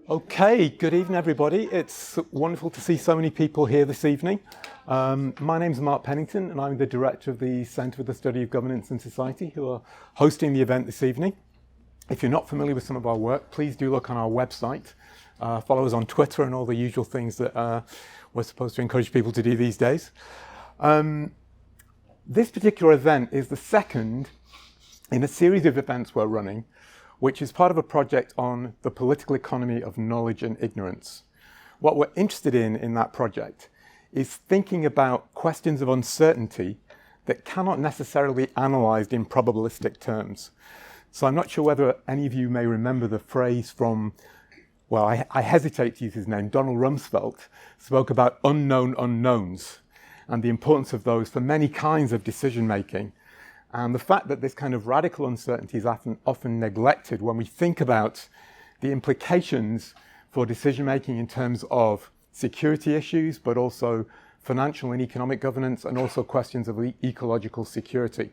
Okay, good evening everybody. It's wonderful to see so many people here this evening. My name's Mark Pennington and I'm the director of the Centre for the Study of Governance and Society who are hosting the event this evening. If you're not familiar with some of our work, please do look on our website, follow us on Twitter and all the usual things that we're supposed to encourage people to do these days. This particular event is the second in a series of events we're running, which is part of a project on the political economy of knowledge and ignorance. What we're interested in that project is thinking about questions of uncertainty that cannot necessarily be analysed in probabilistic terms. So I'm not sure whether any of you may remember the phrase from, well, I hesitate to use his name, Donald Rumsfeld spoke about unknown unknowns and the importance of those for many kinds of decision making. And the fact that this kind of radical uncertainty is often neglected when we think about the implications for decision-making in terms of security issues, but also financial and economic governance, and also questions of ecological security.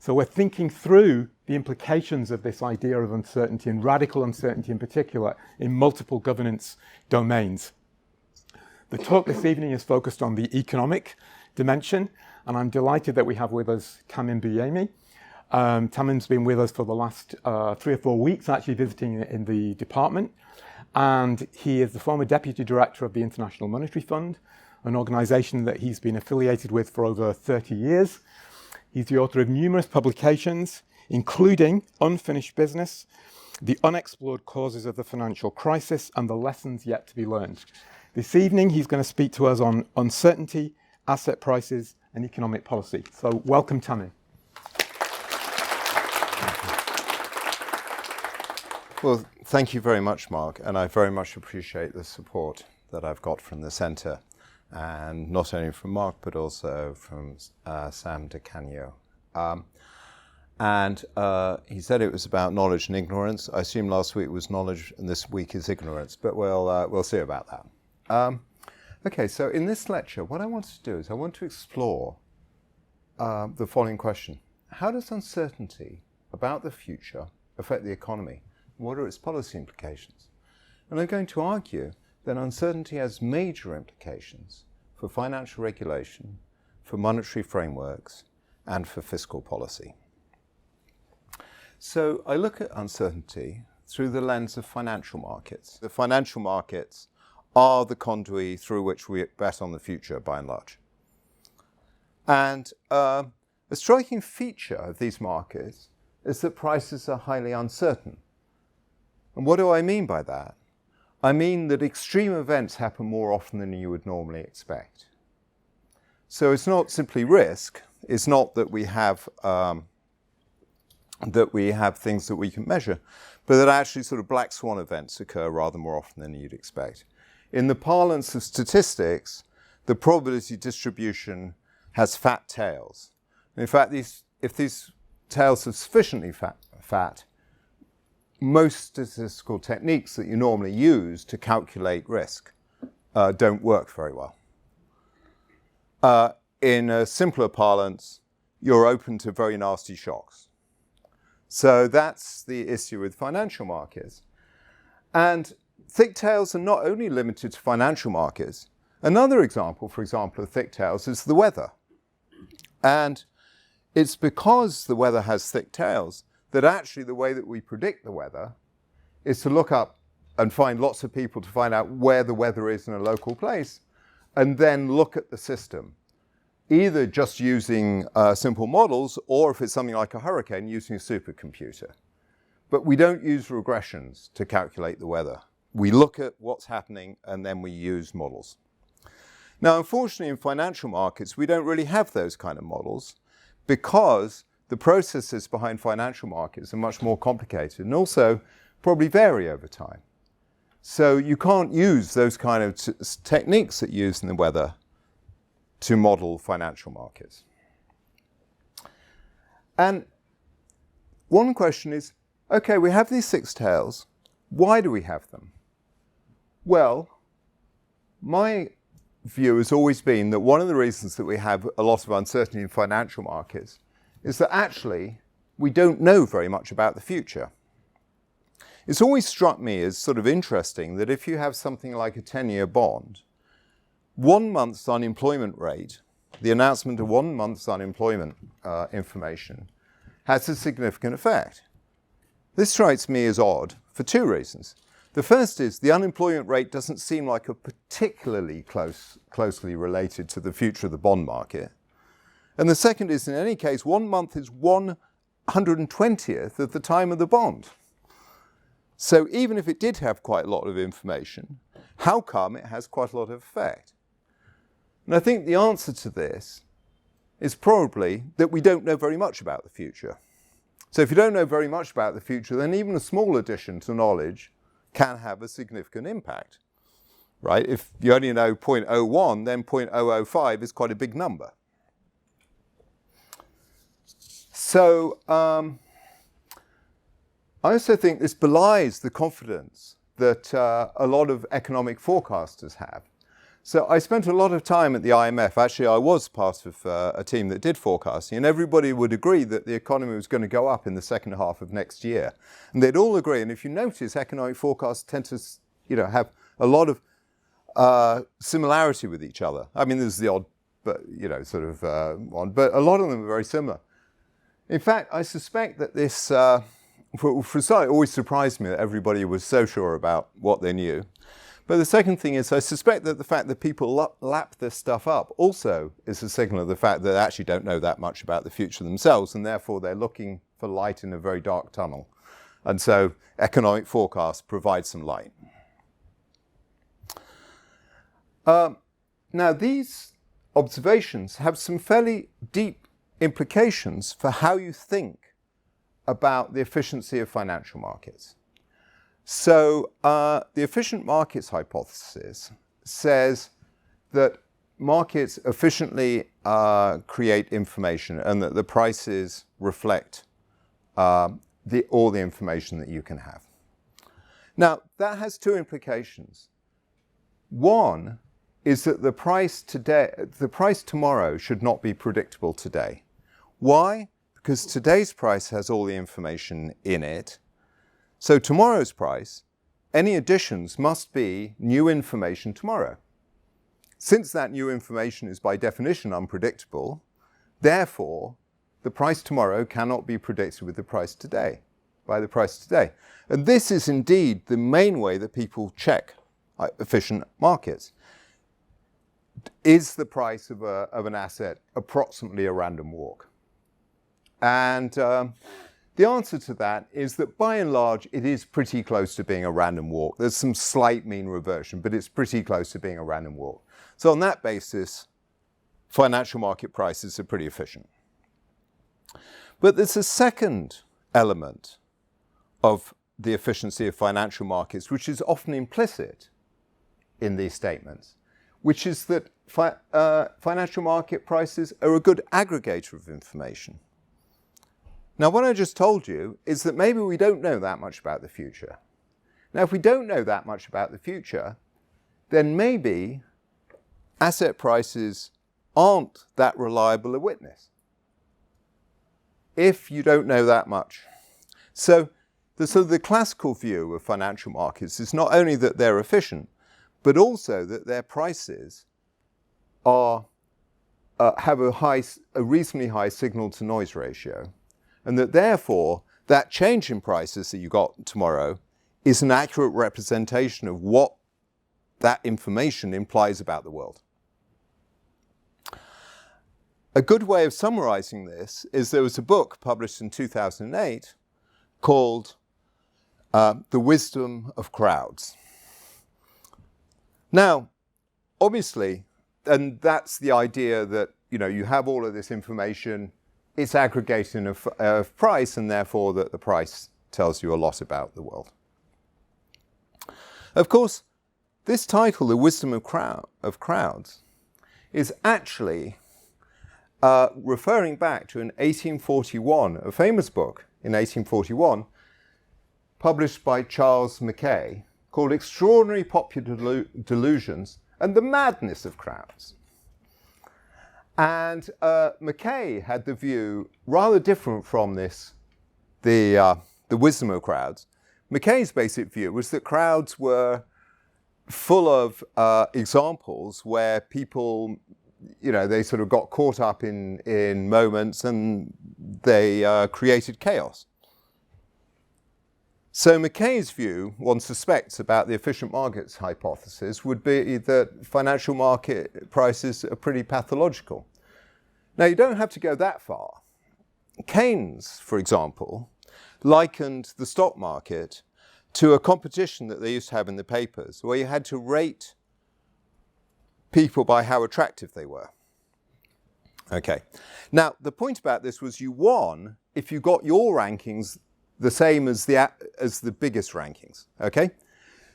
So we're thinking through the implications of this idea of uncertainty, and radical uncertainty in particular, in multiple governance domains. The talk this evening is focused on the economic dimension, and I'm delighted that we have with us Tamim Bayoumi. Tamim's been with us for the last 3 or 4 weeks, actually visiting in the department. And he is the former Deputy Director of the International Monetary Fund, an organisation that he's been affiliated with for over 30 years. He's the author of numerous publications, including Unfinished Business, The Unexplored Causes of the Financial Crisis, and the Lessons Yet to be Learned. This evening, he's going to speak to us on uncertainty, asset prices, and economic policy. So welcome, Tamim. Well, thank you very much, Mark, and I very much appreciate the support that I've got from the Centre, and not only from Mark, but also from Sam DeCanio. He said it was about knowledge and ignorance. I assume last week was knowledge and this week is ignorance, but we'll see about that. Okay, so in this lecture, what I want to do is I want to explore the following question. How does uncertainty about the future affect the economy? What are its policy implications? And I'm going to argue that uncertainty has major implications for financial regulation, for monetary frameworks, and for fiscal policy. So I look at uncertainty through the lens of financial markets. The financial markets are the conduit through which we bet on the future, by and large. And a striking feature of these markets is that prices are highly uncertain. And what do I mean by that? I mean that extreme events happen more often than you would normally expect. So it's not simply risk. It's not that we have things that we can measure, but that actually sort of black swan events occur rather more often than you'd expect. In the parlance of statistics, the probability distribution has fat tails. In fact, if these tails are sufficiently fat, most statistical techniques that you normally use to calculate risk don't work very well. In a simpler parlance, you're open to very nasty shocks. So that's the issue with financial markets. And thick tails are not only limited to financial markets. Another example, for example, of thick tails is the weather. And it's because the weather has thick tails that actually the way that we predict the weather is to look up and find lots of people to find out where the weather is in a local place, and then look at the system, either just using simple models, or if it's something like a hurricane, using a supercomputer. But we don't use regressions to calculate the weather. We look at what's happening and then we use models. Now, unfortunately, in financial markets, we don't really have those kind of models because the processes behind financial markets are much more complicated and also probably vary over time. So you can't use those kind of techniques that you use in the weather to model financial markets. And one question is, okay, we have these six tails. Why do we have them? Well, my view has always been that one of the reasons that we have a lot of uncertainty in financial markets is that actually we don't know very much about the future. It's always struck me as sort of interesting that if you have something like a 10-year bond, 1 month's unemployment rate, the announcement of 1 month's unemployment information, has a significant effect. This strikes me as odd for 2 reasons. The first is the unemployment rate doesn't seem like a particularly closely related to the future of the bond market. And the second is, in any case, 1 month is 120th of the time of the bond. So even if it did have quite a lot of information, how come it has quite a lot of effect? And I think the answer to this is probably that we don't know very much about the future. So if you don't know very much about the future, then even a small addition to knowledge can have a significant impact, right? If you only know 0.01, then 0.005 is quite a big number. So I also think this belies the confidence that a lot of economic forecasters have. So I spent a lot of time at the IMF. Actually, I was part of a team that did forecasting, and everybody would agree that the economy was going to go up in the second half of next year. And they'd all agree. And if you notice, economic forecasts tend to, have a lot of similarity with each other. I mean, there's the odd, but one, but a lot of them are very similar. In fact, I suspect that this, for a start, it always surprised me that everybody was so sure about what they knew. But the second thing is, I suspect that the fact that people lap this stuff up also is a signal of the fact that they actually don't know that much about the future themselves, and therefore they're looking for light in a very dark tunnel. And so economic forecasts provide some light. Now, these observations have some fairly deep implications for how you think about the efficiency of financial markets. So the efficient markets hypothesis says that markets efficiently create information and that the prices reflect all the information that you can have. Now, that has 2 implications. One is that the price tomorrow should not be predictable today. Why? Because today's price has all the information in it. So tomorrow's price, any additions must be new information tomorrow. Since that new information is by definition unpredictable, therefore the price tomorrow cannot be predicted with the price today, by the price today. And this is indeed the main way that people check efficient markets. Is the price of an asset approximately a random walk? And the answer to that is that by and large, it is pretty close to being a random walk. There's some slight mean reversion, but it's pretty close to being a random walk. So on that basis, financial market prices are pretty efficient. But there's a second element of the efficiency of financial markets, which is often implicit in these statements, which is that financial market prices are a good aggregator of information. Now, what I just told you is that maybe we don't know that much about the future. Now, if we don't know that much about the future, then maybe asset prices aren't that reliable a witness. If you don't know that much. So the classical view of financial markets is not only that they're efficient, but also that their prices have a reasonably high signal-to-noise ratio, and that therefore that change in prices that you got tomorrow is an accurate representation of what that information implies about the world. A good way of summarizing this is there was a book published in 2008 called The Wisdom of Crowds. Now, obviously, and that's the idea that, you have all of this information, it's aggregating of price, and therefore that the price tells you a lot about the world. Of course, this title, The Wisdom of Crowds, is actually referring back to a famous book in 1841, published by Charles Mackay, called Extraordinary Popular Delusions and the Madness of Crowds. And Mackay had the view rather different from this, the wisdom of crowds. McKay's basic view was that crowds were full of examples where people, they sort of got caught up in moments and they created chaos. So McKay's view, one suspects, about the efficient markets hypothesis would be that financial market prices are pretty pathological. Now, you don't have to go that far. Keynes, for example, likened the stock market to a competition that they used to have in the papers, where you had to rate people by how attractive they were. Okay. Now, the point about this was you won if you got your rankings the same as the biggest rankings. Okay?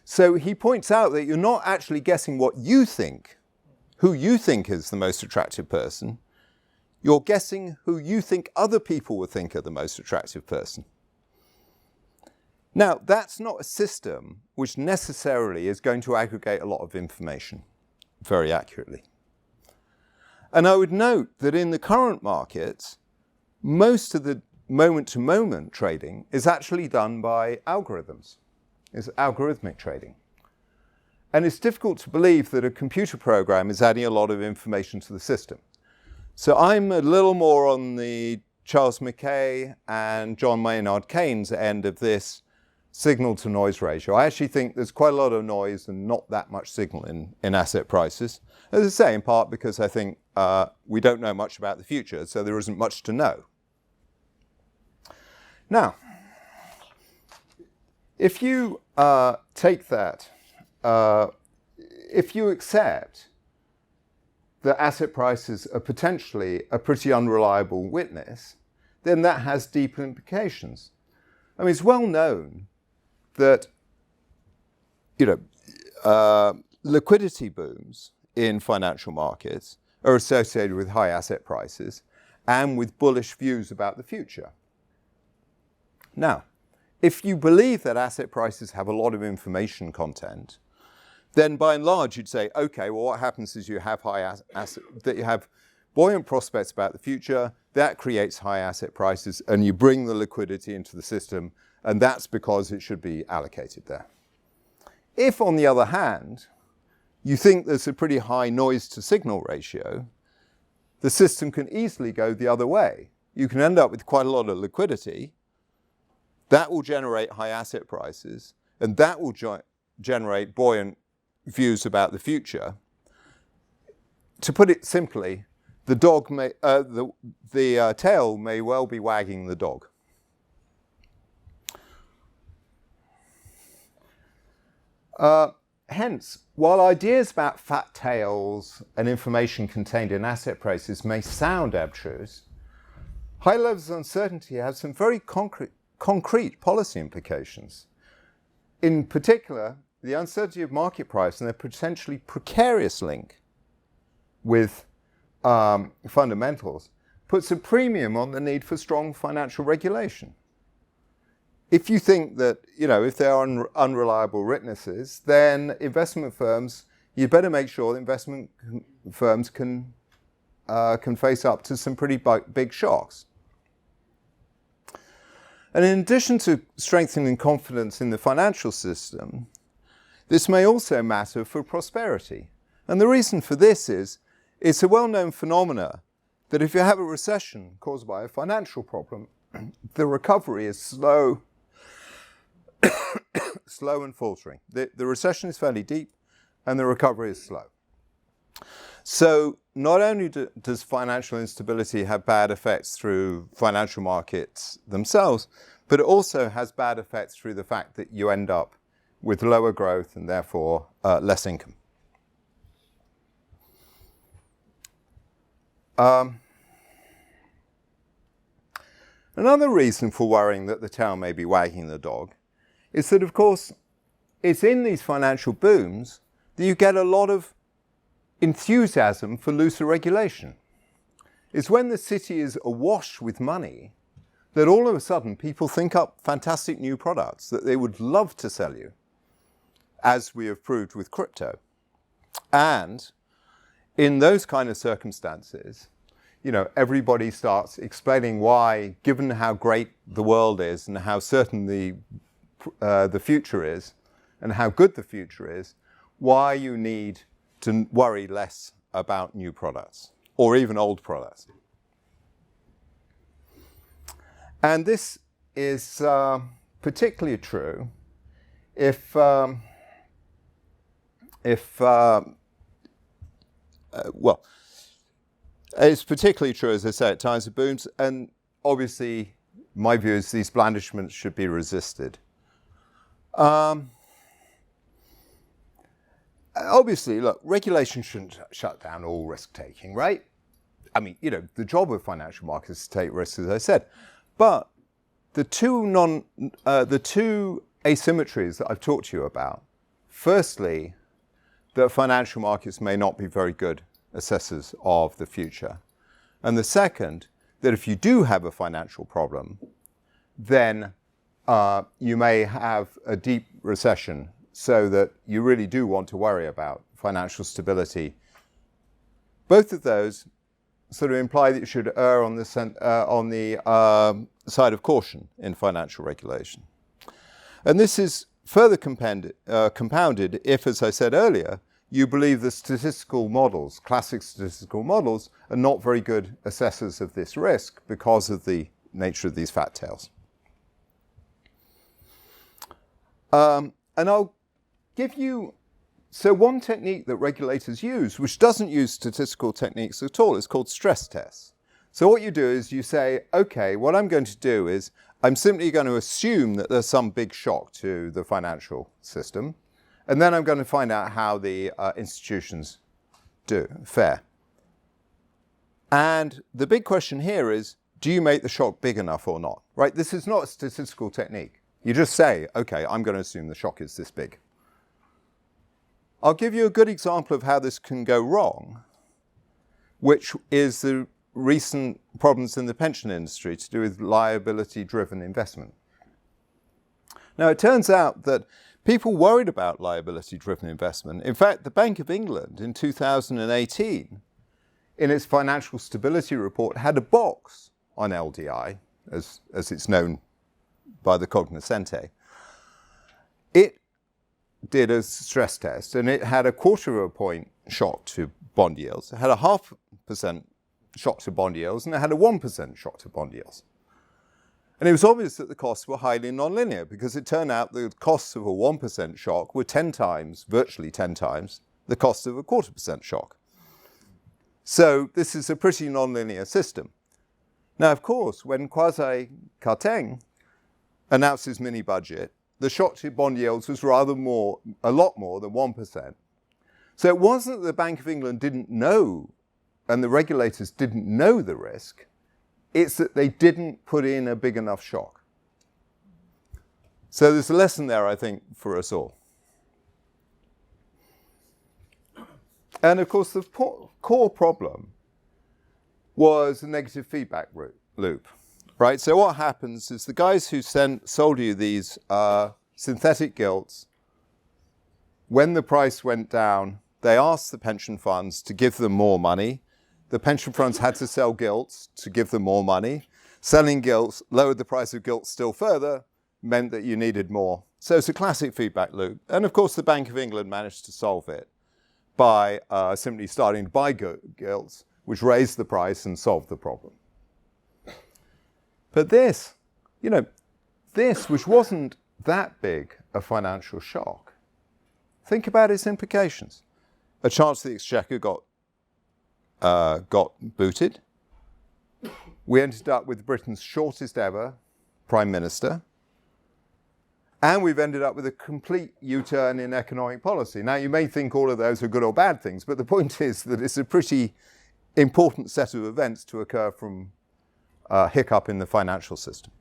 So he points out that you're not actually guessing what you think, who you think is the most attractive person. You're guessing who you think other people would think are the most attractive person. Now, that's not a system which necessarily is going to aggregate a lot of information very accurately. And I would note that in the current markets, most of the moment-to-moment trading is actually done by algorithms. It's algorithmic trading. And it's difficult to believe that a computer program is adding a lot of information to the system. So I'm a little more on the Charles Mackay and John Maynard Keynes end of this signal-to-noise ratio. I actually think there's quite a lot of noise and not that much signal in asset prices. As I say, in part because I think we don't know much about the future, so there isn't much to know. Now, if you take that, if you accept that asset prices are potentially a pretty unreliable witness, then that has deeper implications. I mean, it's well known that, liquidity booms in financial markets are associated with high asset prices and with bullish views about the future. Now, if you believe that asset prices have a lot of information content, then by and large you'd say, okay, well, what happens is you have that you have buoyant prospects about the future, that creates high asset prices, and you bring the liquidity into the system, and that's because it should be allocated there. If, on the other hand, you think there's a pretty high noise-to-signal ratio, the system can easily go the other way. You can end up with quite a lot of liquidity. That will generate high asset prices, and that will generate buoyant views about the future. To put it simply, the tail may well be wagging the dog. Hence, while ideas about fat tails and information contained in asset prices may sound abstruse, high levels of uncertainty have some very concrete policy implications. In particular, the uncertainty of market price and their potentially precarious link with fundamentals puts a premium on the need for strong financial regulation. If you think that, if there are unreliable witnesses, then investment firms, you better make sure that investment firms can face up to some pretty big shocks. And in addition to strengthening confidence in the financial system, this may also matter for prosperity. And the reason for this is, it's a well-known phenomena that if you have a recession caused by a financial problem, the recovery is slow and faltering. The recession is fairly deep and the recovery is slow. So not only does financial instability have bad effects through financial markets themselves, but it also has bad effects through the fact that you end up with lower growth and therefore less income. Another reason for worrying that the tail may be wagging the dog is that, of course, it's in these financial booms that you get a lot of enthusiasm for looser regulation. It's when the city is awash with money that all of a sudden people think up fantastic new products that they would love to sell you, as we have proved with crypto. And in those kind of circumstances, everybody starts explaining why, given how great the world is and how certain the the future is and how good the future is, why you need to worry less about new products or even old products. And this is particularly true if it's particularly true, as I say, at times of booms, and obviously my view is these blandishments should be resisted. Obviously, look, regulation shouldn't shut down all risk-taking, right? I mean, you know, the job of financial markets is to take risks, as I said. But the two asymmetries that I've talked to you about, firstly, that financial markets may not be very good assessors of the future. And the second, that if you do have a financial problem, then you may have a deep recession, so that you really do want to worry about financial stability. Both of those sort of imply that you should err on the side of caution in financial regulation. And this is further compounded if, as I said earlier, you believe the statistical models, classic statistical models, are not very good assessors of this risk because of the nature of these fat tails. And I'll give you, so one technique that regulators use, which doesn't use statistical techniques at all, is called stress tests. So what you do is you say, okay, what I'm going to do is I'm simply going to assume that there's some big shock to the financial system, and then I'm going to find out how the institutions fare. And the big question here is, do you make the shock big enough or not? Right? This is not a statistical technique. You just say, okay, I'm going to assume the shock is this big. I'll give you a good example of how this can go wrong, which is the recent problems in the pension industry to do with liability-driven investment. Now, it turns out that people worried about liability-driven investment. In fact, the Bank of England in 2018, in its financial stability report, had a box on LDI, as it's known by the cognoscente. It did a stress test, and it had a 1/4 point shock to bond yields. It had a 0.5% shock to bond yields, and it had a 1% shock to bond yields. And it was obvious that the costs were highly nonlinear, because it turned out the costs of a 1% shock were 10 times, virtually 10 times, the cost of a 1/4% shock. So this is a pretty nonlinear system. Now, of course, when Kwasi Kwarteng announced his mini budget, the shock to bond yields was a lot more than 1%. So it wasn't that the Bank of England didn't know and the regulators didn't know the risk, it's that they didn't put in a big enough shock. So there's a lesson there, I think, for us all. And of course, the core problem was a negative feedback loop. Right, so what happens is the guys who sold you these synthetic gilts, when the price went down, they asked the pension funds to give them more money. The pension funds had to sell gilts to give them more money. Selling gilts lowered the price of gilts still further, meant that you needed more. So it's a classic feedback loop. And of course, the Bank of England managed to solve it by simply starting to buy gilts, which raised the price and solved the problem. But this, which wasn't that big a financial shock, think about its implications. A chance the Exchequer got booted. We ended up with Britain's shortest ever Prime Minister. And we've ended up with a complete U-turn in economic policy. Now, you may think all of those are good or bad things, but the point is that it's a pretty important set of events to occur from hiccup in the financial system.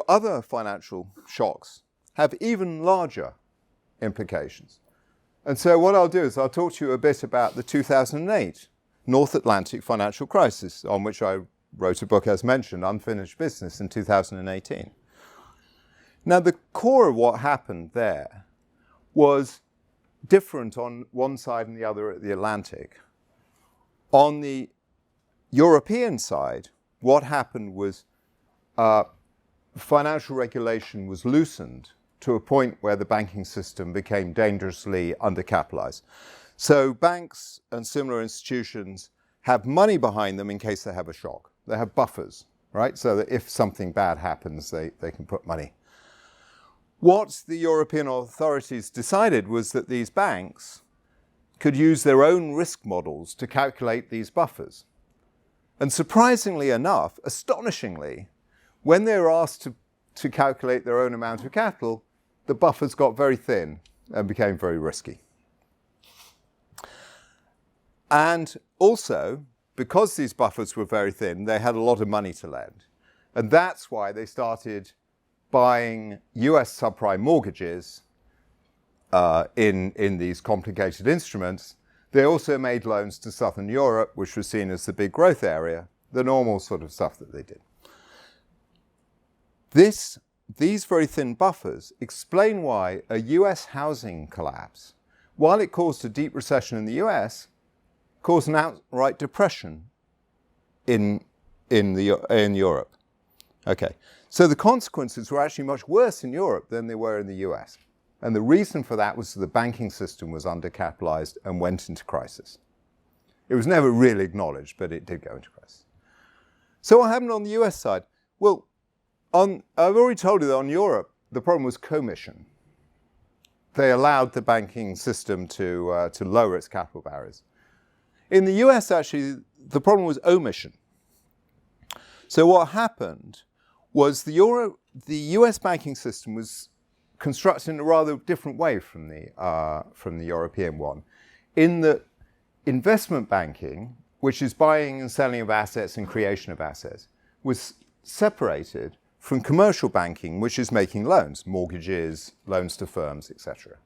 Other financial shocks have even larger implications. And so what I'll do is I'll talk to you a bit about the 2008 North Atlantic financial crisis, on which I wrote a book, as mentioned, Unfinished Business, in 2018. Now, the core of what happened there was different on one side and the other at the Atlantic. On the European side, what happened was financial regulation was loosened to a point where the banking system became dangerously undercapitalized. So banks and similar institutions have money behind them in case they have a shock. They have buffers, right? So that if something bad happens, they can put money. What the European authorities decided was that these banks could use their own risk models to calculate these buffers. And surprisingly enough, astonishingly, when they were asked to calculate their own amount of capital, the buffers got very thin and became very risky. And also, because these buffers were very thin, they had a lot of money to lend. And that's why they started buying US subprime mortgages in these complicated instruments. They also made loans to Southern Europe, which was seen as the big growth area, the normal sort of stuff that they did. These very thin buffers explain why a US housing collapse, while it caused a deep recession in the US, caused an outright depression in Europe. Okay, so the consequences were actually much worse in Europe than they were in the US. And the reason for that was that the banking system was undercapitalized and went into crisis. It was never really acknowledged, but it did go into crisis. So what happened on the US side? Well, I've already told you that on Europe, the problem was commission. They allowed the banking system to lower its capital barriers. In the US, actually, the problem was omission. So what happened was the US banking system was constructed in a rather different way from the European one, in that investment banking, which is buying and selling of assets and creation of assets, was separated from commercial banking, which is making loans, mortgages, loans to firms, etc.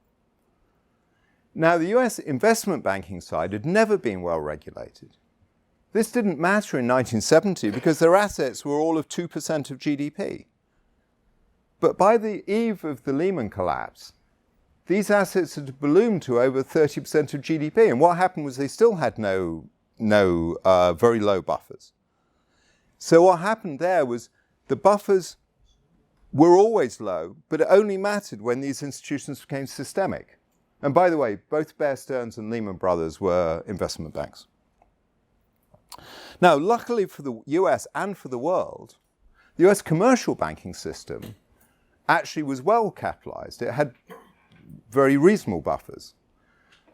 Now, the US investment banking side had never been well regulated. This didn't matter in 1970 because their assets were all of 2% of GDP. But by the eve of the Lehman collapse, these assets had ballooned to over 30% of GDP. And what happened was they still had no very low buffers. So what happened there was the buffers were always low, but it only mattered when these institutions became systemic. And by the way, both Bear Stearns and Lehman Brothers were investment banks. Now, luckily for the US and for the world, the US commercial banking system actually was well capitalized. It had very reasonable buffers.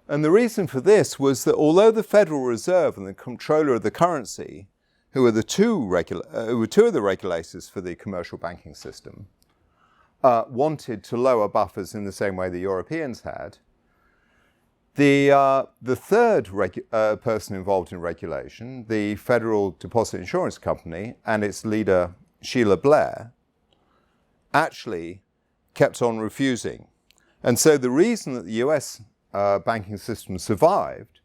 And the reason for this was that although the Federal Reserve and the controller of the currency, who were two of the regulators for the commercial banking system, wanted to lower buffers in the same way the Europeans had, the third person involved in regulation, the Federal Deposit Insurance Company and its leader, Sheila Blair, actually kept on refusing. And so the reason that the US banking system survived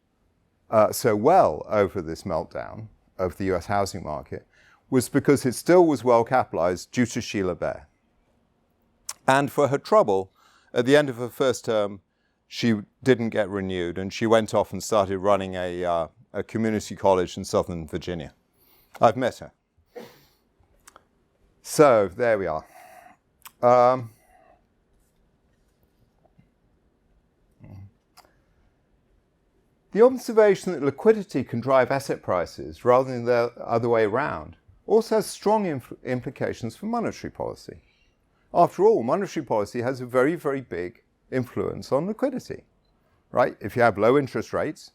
so well over this meltdown of the US housing market was because it still was well capitalized due to Sheila Blair. And for her trouble, at the end of her first term, she didn't get renewed, and she went off and started running a community college in Southern Virginia. I've met her. So there we are. The observation that liquidity can drive asset prices rather than the other way around also has strong implications for monetary policy. After all, monetary policy has a very, very big influence on liquidity, right? If you have low interest rates,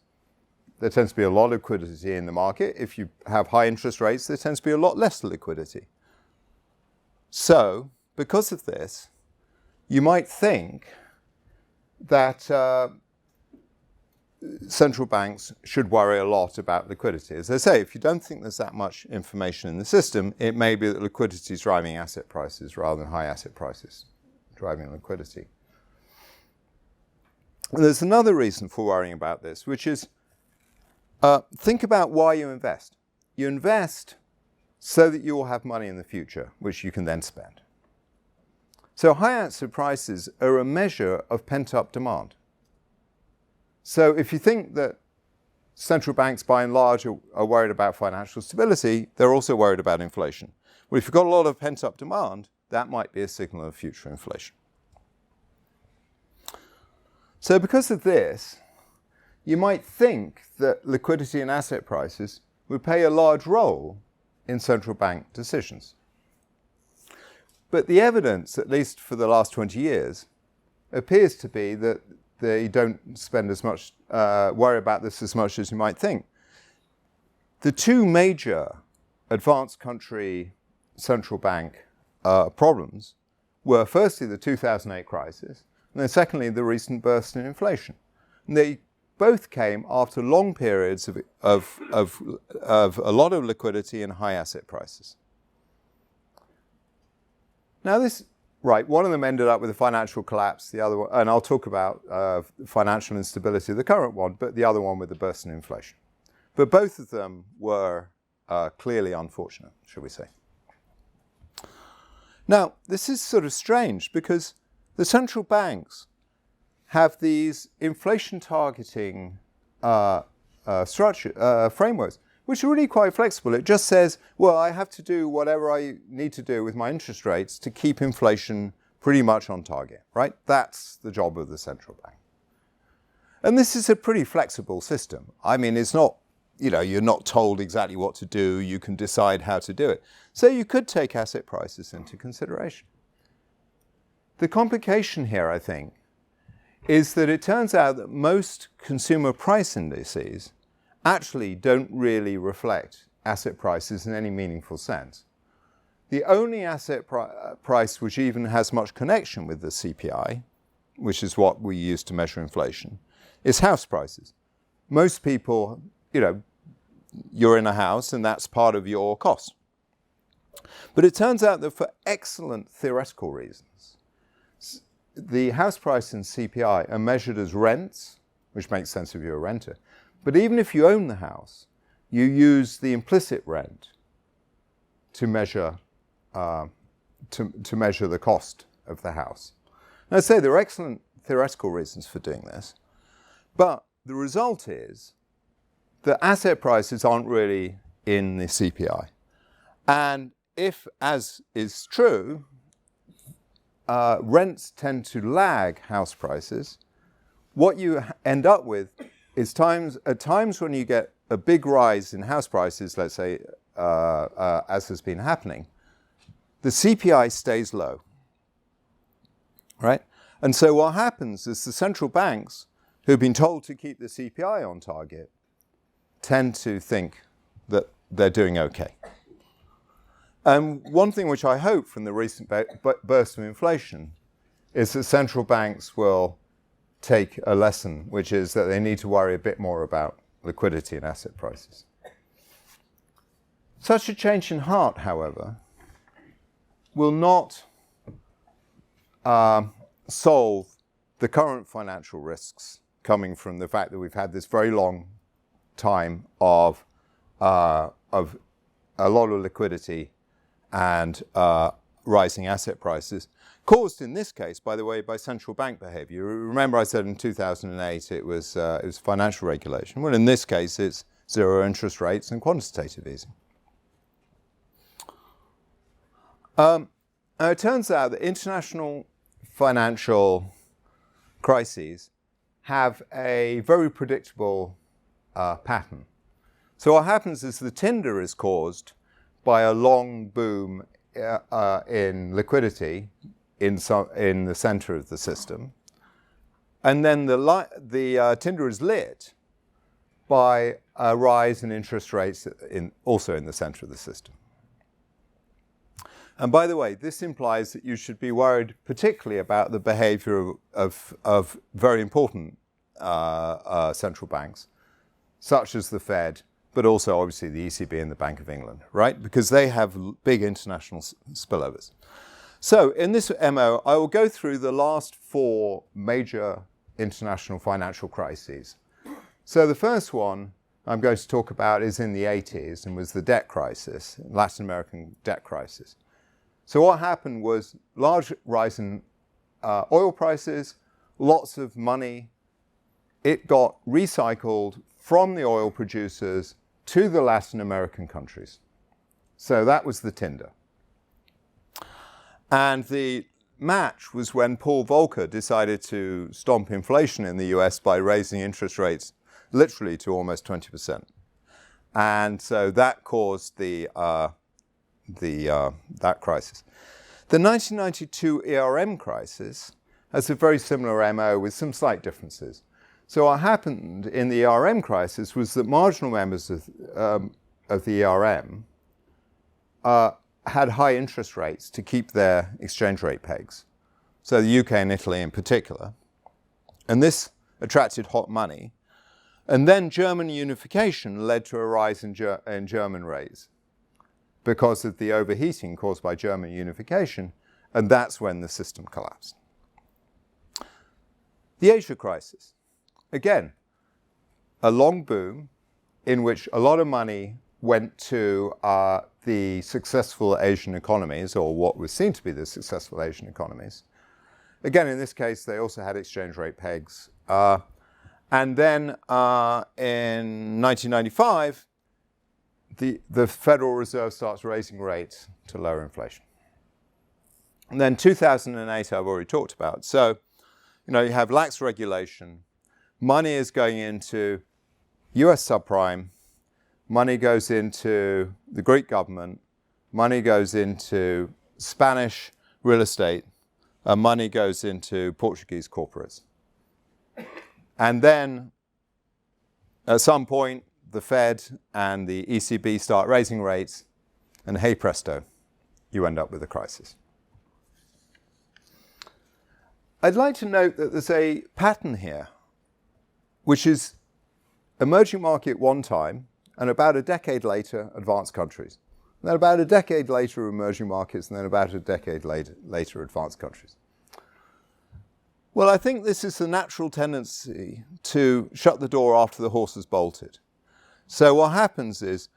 there tends to be a lot of liquidity in the market. If you have high interest rates, there tends to be a lot less liquidity. So, because of this, you might think that central banks should worry a lot about liquidity. As I say, if you don't think there's that much information in the system, it may be that liquidity is driving asset prices rather than high asset prices driving liquidity. And there's another reason for worrying about this, which is think about why you invest. You invest so that you will have money in the future, which you can then spend. So high asset prices are a measure of pent-up demand. So if you think that central banks, by and large, are worried about financial stability, they're also worried about inflation. Well, if you've got a lot of pent-up demand, that might be a signal of future inflation. So because of this, you might think that liquidity and asset prices would play a large role in central bank decisions. But the evidence, at least for the last 20 years, appears to be that they don't spend as much, worry about this as much as you might think. The two major advanced country central bank problems were firstly the 2008 crisis, and then secondly the recent burst in inflation. And they both came after long periods of a lot of liquidity and high asset prices. Now one of them ended up with a financial collapse, the other one, and I'll talk about financial instability, the current one, but the other one with the burst in inflation. But both of them were clearly unfortunate, shall we say. Now, this is sort of strange because the central banks have these inflation targeting frameworks, which are really quite flexible. It just says, well, I have to do whatever I need to do with my interest rates to keep inflation pretty much on target, right? That's the job of the central bank. And this is a pretty flexible system. I mean, it's not, you're not told exactly what to do. You can decide how to do it. So you could take asset prices into consideration. The complication here, I think, is that it turns out that most consumer price indices actually don't really reflect asset prices in any meaningful sense. The only asset price which even has much connection with the CPI, which is what we use to measure inflation, is house prices. Most people, you're in a house and that's part of your cost. But it turns out that for excellent theoretical reasons, the house price and CPI are measured as rents, which makes sense if you're a renter. But even if you own the house, you use the implicit rent to measure the cost of the house. And I say there are excellent theoretical reasons for doing this, but the result is that asset prices aren't really in the CPI. And if, as is true, rents tend to lag house prices, what you end up with is at times when you get a big rise in house prices, let's say, as has been happening, the CPI stays low, right? And so what happens is the central banks, who've been told to keep the CPI on target, tend to think that they're doing okay. And one thing which I hope from the recent burst of inflation is that central banks will take a lesson, which is that they need to worry a bit more about liquidity and asset prices. Such a change in heart, however, will not solve the current financial risks coming from the fact that we've had this very long time of a lot of liquidity and rising asset prices, caused in this case, by the way, by central bank behavior. Remember I said in 2008 it was financial regulation. Well, in this case, it's zero interest rates and quantitative easing. Now it turns out that international financial crises have a very predictable pattern. So what happens is the tinder is caused by a long boom in liquidity in the center of the system. And then the tinder is lit by a rise in interest rates also in the center of the system. And by the way, this implies that you should be worried particularly about the behavior of very important central banks, such as the Fed, but also obviously the ECB and the Bank of England, right? Because they have big international spillovers. So in this MO, I will go through the last 4 major international financial crises. So the first one I'm going to talk about is in the 80s and was the debt crisis, Latin American debt crisis. So what happened was large rise in oil prices, lots of money. It got recycled from the oil producers to the Latin American countries. So that was the tinder. And the match was when Paul Volcker decided to stomp inflation in the US by raising interest rates literally to almost 20%. And so that caused that crisis. The 1992 ERM crisis has a very similar MO with some slight differences. So what happened in the ERM crisis was that marginal members of the ERM had high interest rates to keep their exchange rate pegs. So the UK and Italy in particular. And this attracted hot money. And then German unification led to a rise in German rates because of the overheating caused by German unification. And that's when the system collapsed. The Asia crisis. Again, a long boom in which a lot of money went to the successful Asian economies, or what was seen to be the successful Asian economies. Again, in this case, they also had exchange rate pegs. And then in 1995, the Federal Reserve starts raising rates to lower inflation. And then 2008, I've already talked about. So, you have lax regulation. Money is going into US subprime. Money goes into the Greek government. Money goes into Spanish real estate. Money goes into Portuguese corporates. And then, at some point, the Fed and the ECB start raising rates, and hey presto, you end up with a crisis. I'd like to note that there's a pattern here, which is emerging market one time, and about a decade later, advanced countries. And then about a decade later, emerging markets, and then about a decade later, advanced countries. Well, I think this is the natural tendency to shut the door after the horse has bolted. So what happens is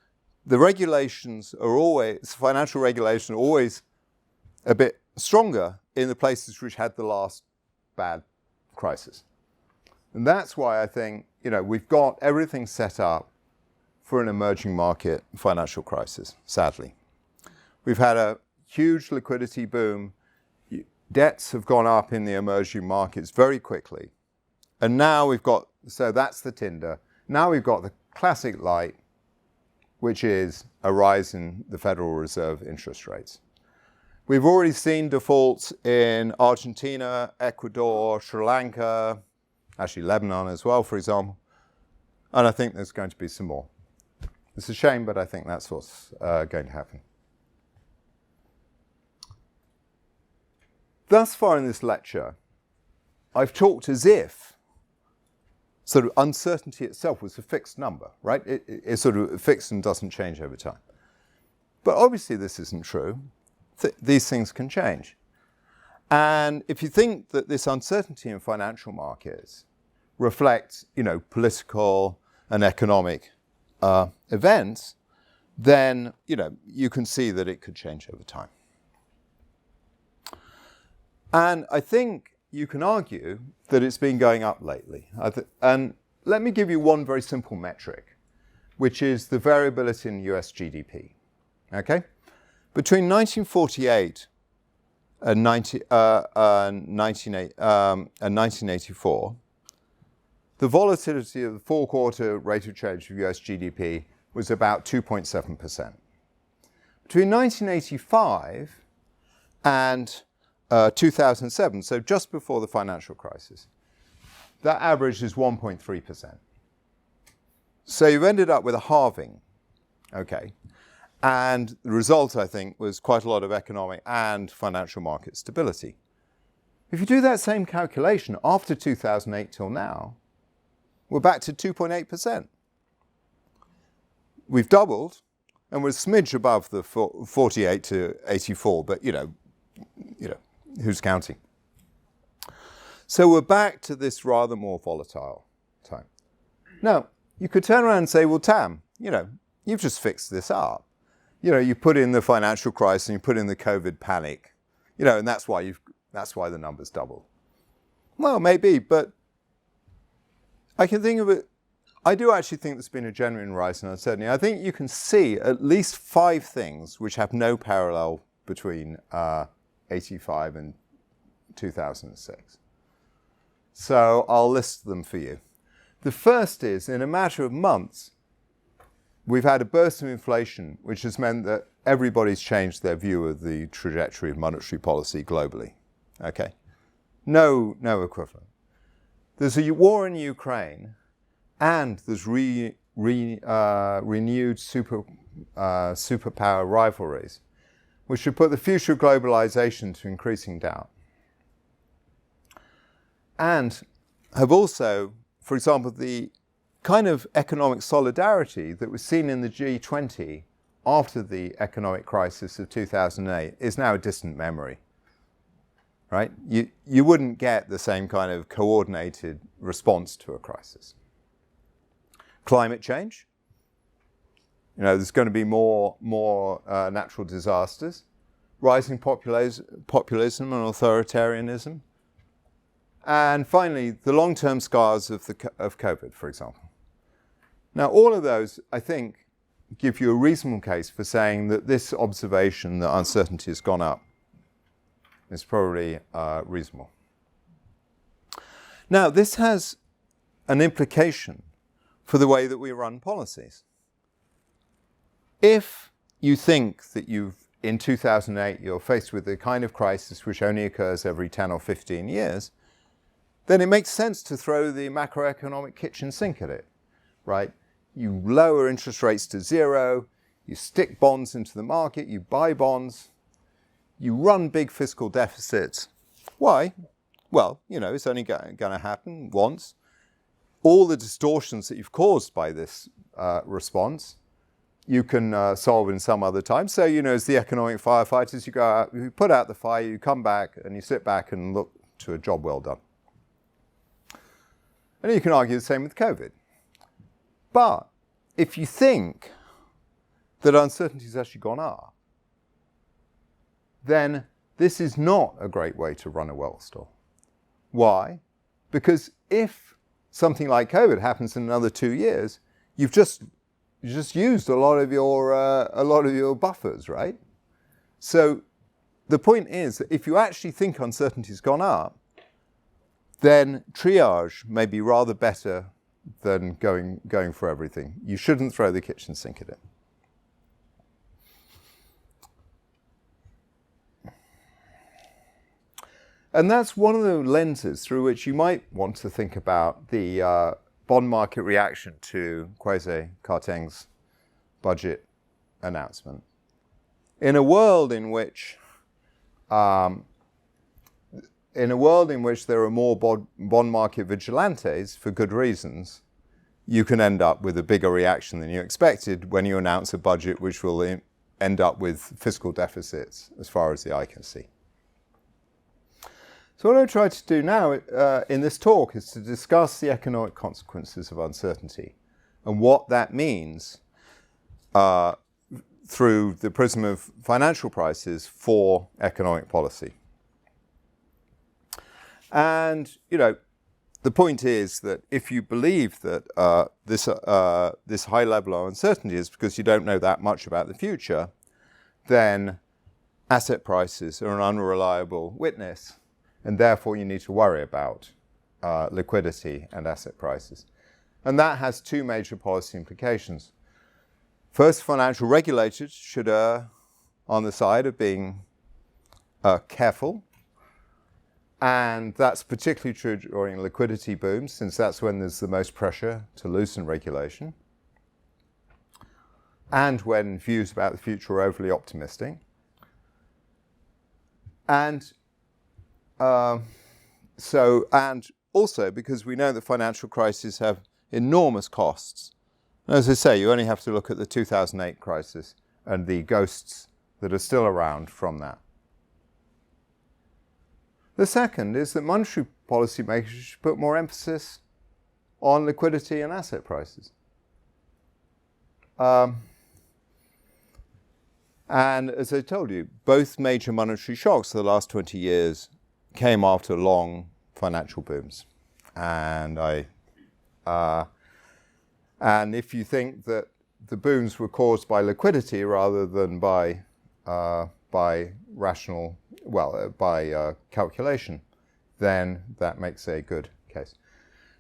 the regulations are always, financial regulation, are always a bit stronger in the places which had the last bad crisis. And that's why I think, we've got everything set up for an emerging market financial crisis, sadly. We've had a huge liquidity boom. Debts have gone up in the emerging markets very quickly. And now so that's the tinder. Now we've got the classic light, which is a rise in the Federal Reserve interest rates. We've already seen defaults in Argentina, Ecuador, Sri Lanka, actually Lebanon as well, for example. And I think there's going to be some more. It's a shame, but I think that's what's going to happen. Thus far in this lecture, I've talked as if sort of uncertainty itself was a fixed number, right? It's sort of fixed and doesn't change over time. But obviously this isn't true. These things can change. And if you think that this uncertainty in financial markets reflects, political and economic events, then, you can see that it could change over time. And I think you can argue that it's been going up lately. And let me give you one very simple metric, which is the variability in US GDP. Okay? Between 1948 and 1984, the volatility of the four-quarter rate of change of US GDP was about 2.7%. Between 1985 and 2007, so just before the financial crisis, that average is 1.3%. So you've ended up with a halving, okay? And the result, I think, was quite a lot of economic and financial market stability. If you do that same calculation after 2008 till now, we're back to 2.8%. We've doubled, and we're a smidge above the 48 to 84, but who's counting? So we're back to this rather more volatile time. Now, you could turn around and say, well, Tam, you've just fixed this up. you put in the financial crisis and you put in the COVID panic, and that's why the numbers double. Well, maybe, but I can think of it. I do actually think there's been a genuine rise in uncertainty. I think you can see at least 5 things which have no parallel between 85 and 2006. So I'll list them for you. The first is, in a matter of months, we've had a burst of inflation, which has meant that everybody's changed their view of the trajectory of monetary policy globally. Okay? No equivalent. There's a war in Ukraine, and there's renewed superpower rivalries, which should put the future of globalization to increasing doubt. And have also, for example, the kind of economic solidarity that was seen in the G20 after the economic crisis of 2008 is now a distant memory, right? You wouldn't get the same kind of coordinated response to a crisis. Climate change. There's going to be more natural disasters. Rising populism and authoritarianism. And finally, the long-term scars of COVID, for example. Now, all of those, I think, give you a reasonable case for saying that this observation that uncertainty has gone up is probably reasonable. Now, this has an implication for the way that we run policies. If you think that in 2008, you're faced with the kind of crisis which only occurs every 10 or 15 years, then it makes sense to throw the macroeconomic kitchen sink at it, right? You lower interest rates to 0, you stick bonds into the market, you buy bonds, you run big fiscal deficits. Why? Well, it's only going to happen once. All the distortions that you've caused by this response, you can solve in some other time. So, as the economic firefighters, you go out, you put out the fire, you come back, and you sit back and look to a job well done. And you can argue the same with COVID. But if you think that uncertainty has actually gone up, then this is not a great way to run a wealth store. Why? Because if something like COVID happens in another 2 years, you've just used a lot of your buffers, right? So the point is that if you actually think uncertainty's gone up, then triage may be rather better than going for everything. You shouldn't throw the kitchen sink at it. And that's one of the lenses through which you might want to think about the bond market reaction to Kwesi Kwarteng's budget announcement. In a world in which there are more bond market vigilantes for good reasons, you can end up with a bigger reaction than you expected when you announce a budget which will end up with fiscal deficits as far as the eye can see. So what I try to do now in this talk is to discuss the economic consequences of uncertainty and what that means through the prism of financial prices for economic policy. And, the point is that if you believe that this high level of uncertainty is because you don't know that much about the future, then asset prices are an unreliable witness, and therefore you need to worry about liquidity and asset prices. And that has 2 major policy implications. First, financial regulators should err on the side of being careful. And that's particularly true during liquidity booms, since that's when there's the most pressure to loosen regulation, and when views about the future are overly optimistic. And also because we know that financial crises have enormous costs. And as I say, you only have to look at the 2008 crisis and the ghosts that are still around from that. The second is that monetary policy makers should put more emphasis on liquidity and asset prices. And as I told you, both major monetary shocks of the last 20 years came after long financial booms. And and if you think that the booms were caused by liquidity rather than by rational, by calculation, then that makes a good case.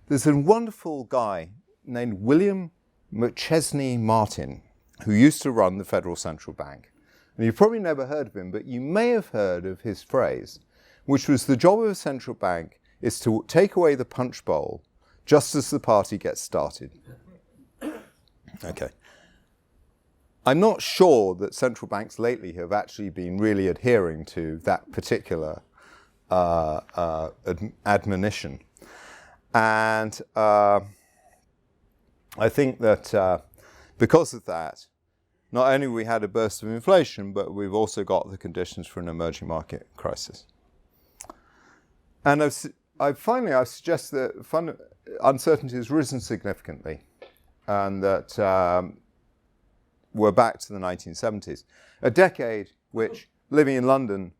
There's a wonderful guy named William McChesney Martin, who used to run the Federal Central Bank. And you've probably never heard of him, but you may have heard of his phrase, which was the job of a central bank is to take away the punch bowl just as the party gets started. Okay. I'm not sure that central banks lately have actually been really adhering to that particular admonition. And I think that because of that, not only we had a burst of inflation, but we've also got the conditions for an emerging market crisis. And I've suggest that uncertainty has risen significantly, and that we're back to the 1970s, a decade which, living in London,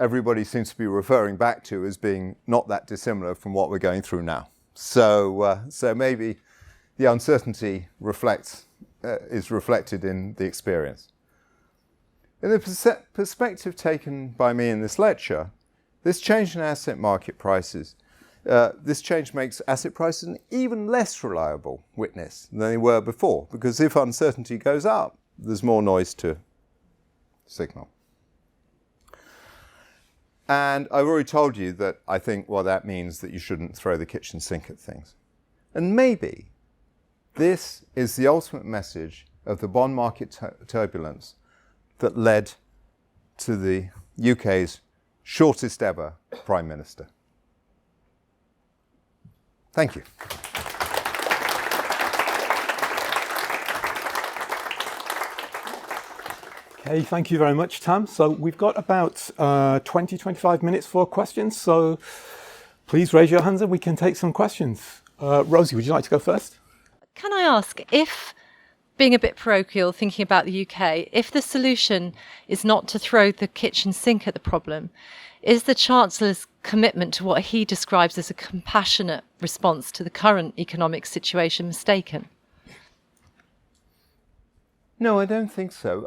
everybody seems to be referring back to as being not that dissimilar from what we're going through now. So maybe the uncertainty is reflected in the experience. In the perspective taken by me in this lecture, this change in asset market prices, this change makes asset prices an even less reliable witness than they were before, because if uncertainty goes up, there's more noise to signal. And I've already told you that I think, well, that means that you shouldn't throw the kitchen sink at things. And maybe this is the ultimate message of the bond market turbulence that led to the UK's shortest ever Prime Minister. Thank you. Okay, thank you very much, Tam. So we've got about 20-25 minutes for questions. So please raise your hands and we can take some questions. Rosie, would you like to go first? Can I ask, if, being a bit parochial, thinking about the UK, if the solution is not to throw the kitchen sink at the problem, is the Chancellor's commitment to what he describes as a compassionate response to the current economic situation mistaken? No, I don't think so.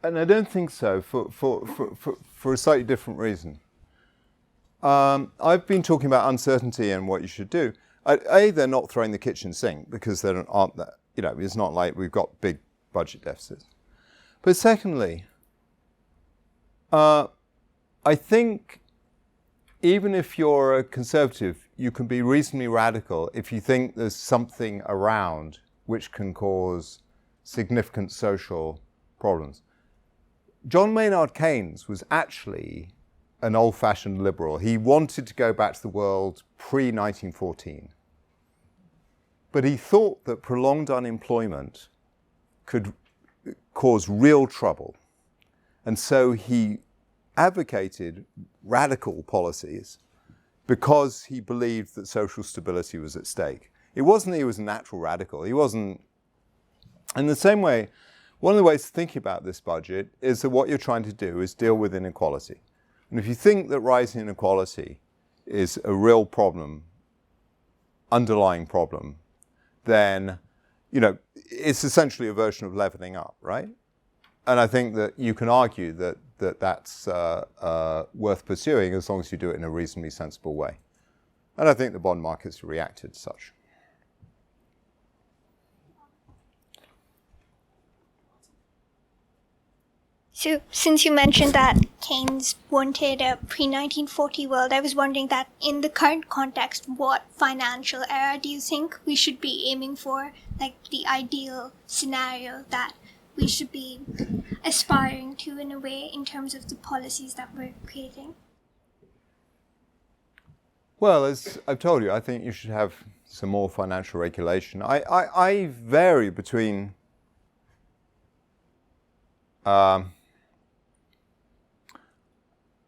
And I don't think so for a slightly different reason. I've been talking about uncertainty and what you should do. They're not throwing the kitchen sink because there aren't that, it's not like we've got big budget deficits. But secondly, I think even if you're a conservative, you can be reasonably radical if you think there's something around which can cause significant social problems. John Maynard Keynes was actually an old-fashioned liberal. He wanted to go back to the world pre-1914. But he thought that prolonged unemployment could cause real trouble. And so he advocated radical policies because he believed that social stability was at stake. It wasn't that he was a natural radical. He wasn't. In the same way, one of the ways to think about this budget is that what you're trying to do is deal with inequality. And if you think that rising inequality is a real problem, underlying problem, then, it's essentially a version of leveling up, right? And I think that you can argue that's worth pursuing as long as you do it in a reasonably sensible way. And I think the bond markets reacted as such. So, since you mentioned that Keynes wanted a pre-1940 world, I was wondering that in the current context, what financial era do you think we should be aiming for? Like the ideal scenario that we should be aspiring to in a way in terms of the policies that we're creating? Well, as I've told you, I think you should have some more financial regulation. I vary between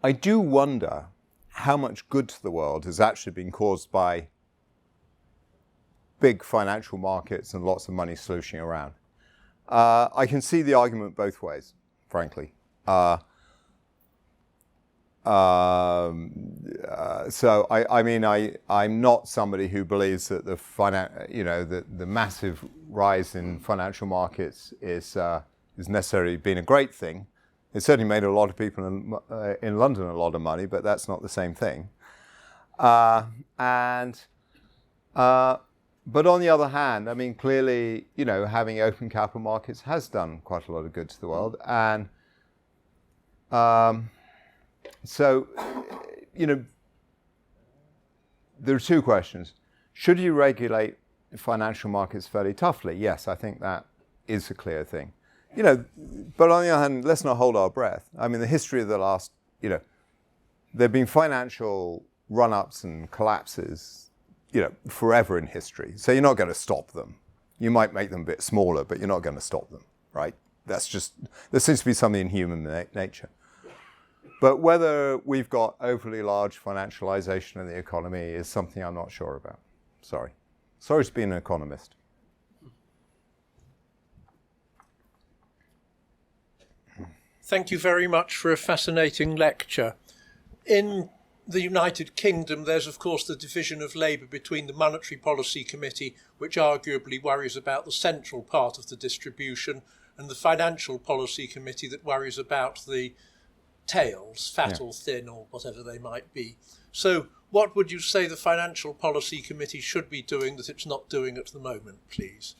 I do wonder how much good to the world has actually been caused by big financial markets and lots of money sloshing around. I can see the argument both ways, frankly. So I'm not somebody who believes that the massive rise in financial markets is necessarily been a great thing. It certainly made a lot of people in London a lot of money, but that's not the same thing. But on the other hand, I mean, clearly, having open capital markets has done quite a lot of good to the world. And so, there are two questions. Should you regulate financial markets fairly toughly? Yes, I think that is a clear thing. But on the other hand, let's not hold our breath. I mean, the history of the last, there have been financial run-ups and collapses, forever in history. So you're not going to stop them. You might make them a bit smaller, but you're not going to stop them, right? There seems to be something in human nature. But whether we've got overly large financialization in the economy is something I'm not sure about. Sorry. Sorry to be an economist. Thank you very much for a fascinating lecture. In the United Kingdom, there's of course the division of labour between the Monetary Policy Committee, which arguably worries about the central part of the distribution, and the Financial Policy Committee that worries about the tails, fat or thin or whatever they might be. So what would you say the Financial Policy Committee should be doing that it's not doing at the moment, please?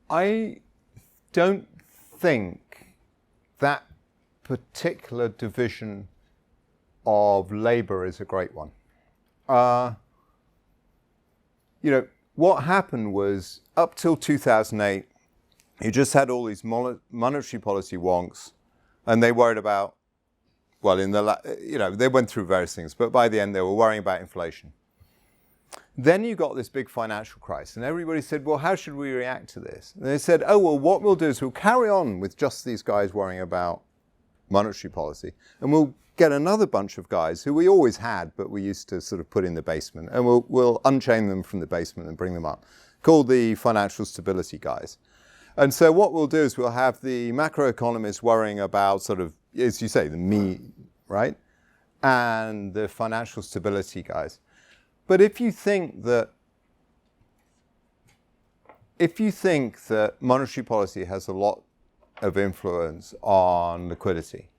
I don't think that particular division of labour is a great one. What happened was, up till 2008, you just had all these monetary policy wonks, and they worried about, they went through various things, but by the end they were worrying about inflation. Then you got this big financial crisis, and everybody said, well, how should we react to this? And they said, oh, well, what we'll do is we'll carry on with just these guys worrying about monetary policy, and we'll get another bunch of guys who we always had, but we used to sort of put in the basement, and we'll unchain them from the basement and bring them up, called the financial stability guys. And so what we'll do is we'll have the macroeconomists worrying about sort of, as you say, the me, right? And the financial stability guys. But if you think that monetary policy has a lot of influence on liquidity,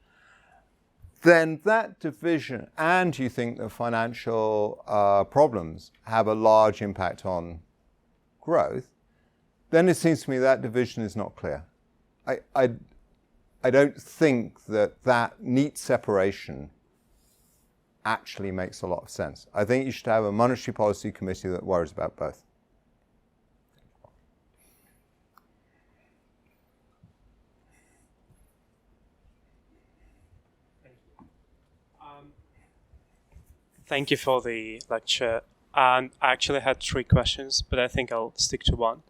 then that division, and you think that financial problems have a large impact on growth, then it seems to me that division is not clear. I don't think that neat separation actually makes a lot of sense. I think you should have a monetary policy committee that worries about both. Thank you for the lecture. And I actually had 3 questions, but I think I'll stick to one.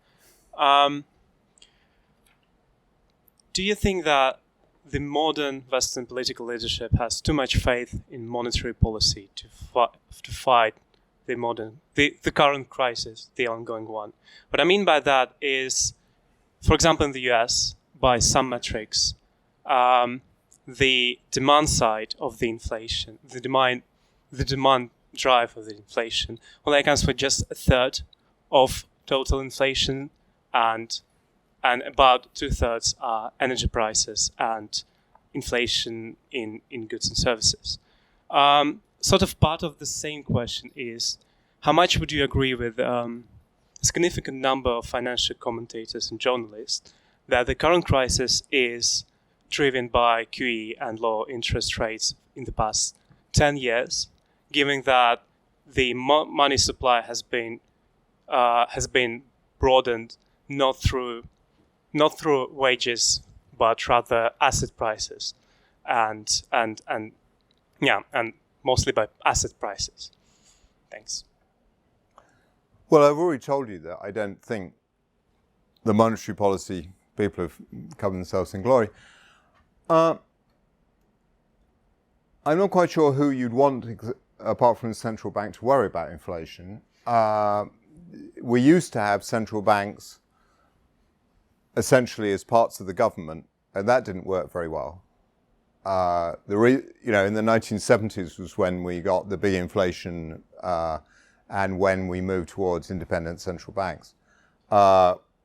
Do you think that the modern Western political leadership has too much faith in monetary policy to fight the current crisis, the ongoing one? What I mean by that is, for example, in the US, by some metrics, the demand side of the inflation, the demand drive of the inflation, only accounts for just a third of total inflation, and about 2/3 are energy prices and inflation in goods and services. Sort of part of the same question is, how much would you agree with a significant number of financial commentators and journalists that the current crisis is driven by QE and low interest rates in the past 10 years, given that the money supply has been broadened not through wages, but rather asset prices, and mostly by asset prices. Thanks. Well, I've already told you that I don't think the monetary policy people have covered themselves in glory. I'm not quite sure who you'd want apart from the central bank, to worry about inflation. We used to have central banks essentially as parts of the government, and that didn't work very well. In the 1970s was when we got the big inflation and when we moved towards independent central banks,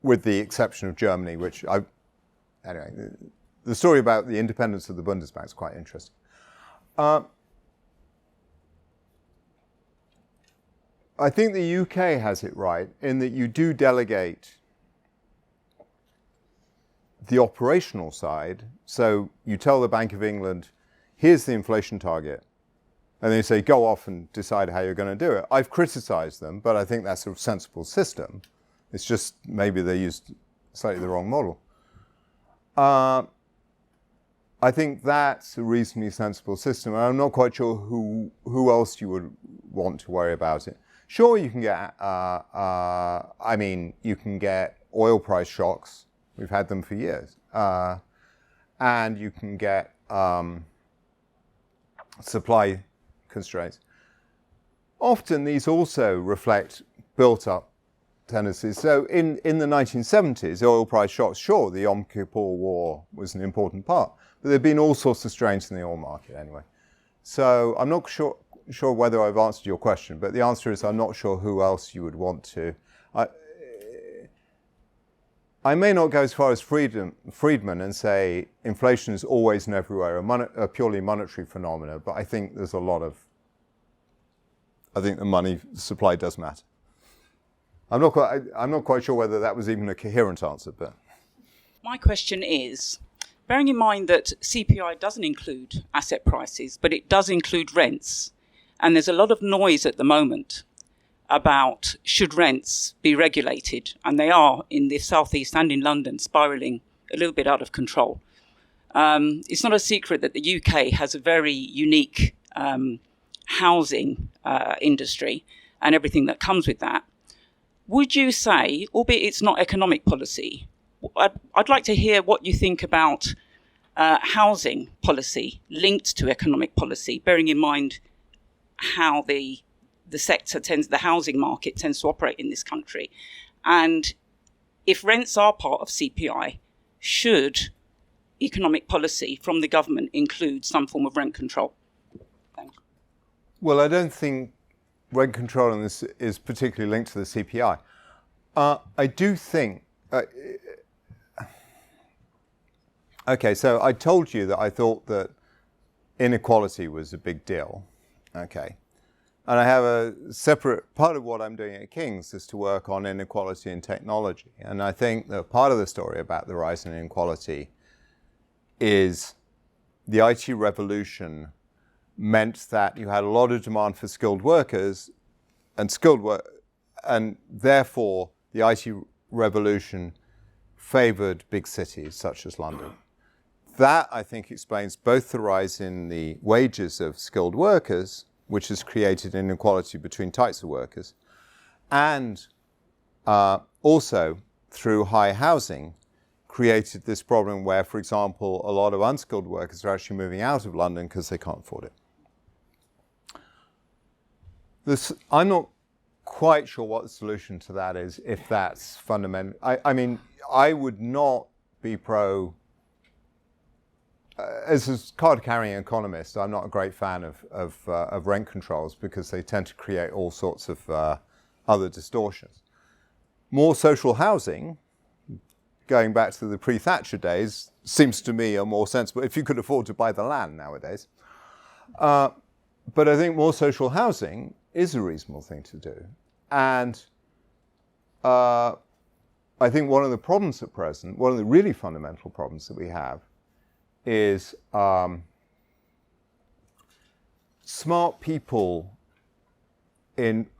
with the exception of Germany, anyway, the story about the independence of the Bundesbank is quite interesting. I think the UK has it right in that you do delegate the operational side. So you tell the Bank of England, here's the inflation target. And they say, go off and decide how you're going to do it. I've criticized them, but I think that's a sensible system. It's just maybe they used slightly the wrong model. I think that's a reasonably sensible system. And I'm not quite sure who else you would want to worry about it. Sure, you can get, you can get oil price shocks. We've had them for years. And you can get supply constraints. Often these also reflect built-up tendencies. So in the 1970s, oil price shocks, sure, the Yom Kippur War was an important part, but there have been all sorts of strains in the oil market anyway. So I'm not sure whether I've answered your question, but the answer is I'm not sure who else you would want to. I may not go as far as Friedman and say inflation is always and everywhere a purely monetary phenomena, but I think there's I think the money supply does matter. I'm not quite sure whether that was even a coherent answer, but. My question is, bearing in mind that CPI doesn't include asset prices, but it does include rents, and there's a lot of noise at the moment about should rents be regulated, and they are in the southeast and in London spiralling a little bit out of control. It's not a secret that the UK has a very unique housing industry and everything that comes with that. Would you say, albeit it's not economic policy, I'd like to hear what you think about housing policy linked to economic policy, bearing in mind how the housing market tends to operate in this country. And if rents are part of CPI, should economic policy from the government include some form of rent control? Thanks. Well, I don't think rent control in this is particularly linked to the CPI. I do think... okay, so I told you that I thought that inequality was a big deal. Okay. And I have a separate part of what I'm doing at King's is to work on inequality in technology. And I think that part of the story about the rise in inequality is the IT revolution meant that you had a lot of demand for skilled workers and therefore the IT revolution favored big cities such as London. That, I think, explains both the rise in the wages of skilled workers, which has created inequality between types of workers, and also through high housing created this problem where, for example, a lot of unskilled workers are actually moving out of London because they can't afford it. I'm not quite sure what the solution to that is, if that's fundamental. I mean, I would not be pro... as a card-carrying economist, I'm not a great fan of rent controls because they tend to create all sorts of other distortions. More social housing, going back to the pre-Thatcher days, seems to me a more sensible, if you could afford to buy the land nowadays. But I think more social housing is a reasonable thing to do. And I think one of the problems at present, one of the really fundamental problems that we have, is smart people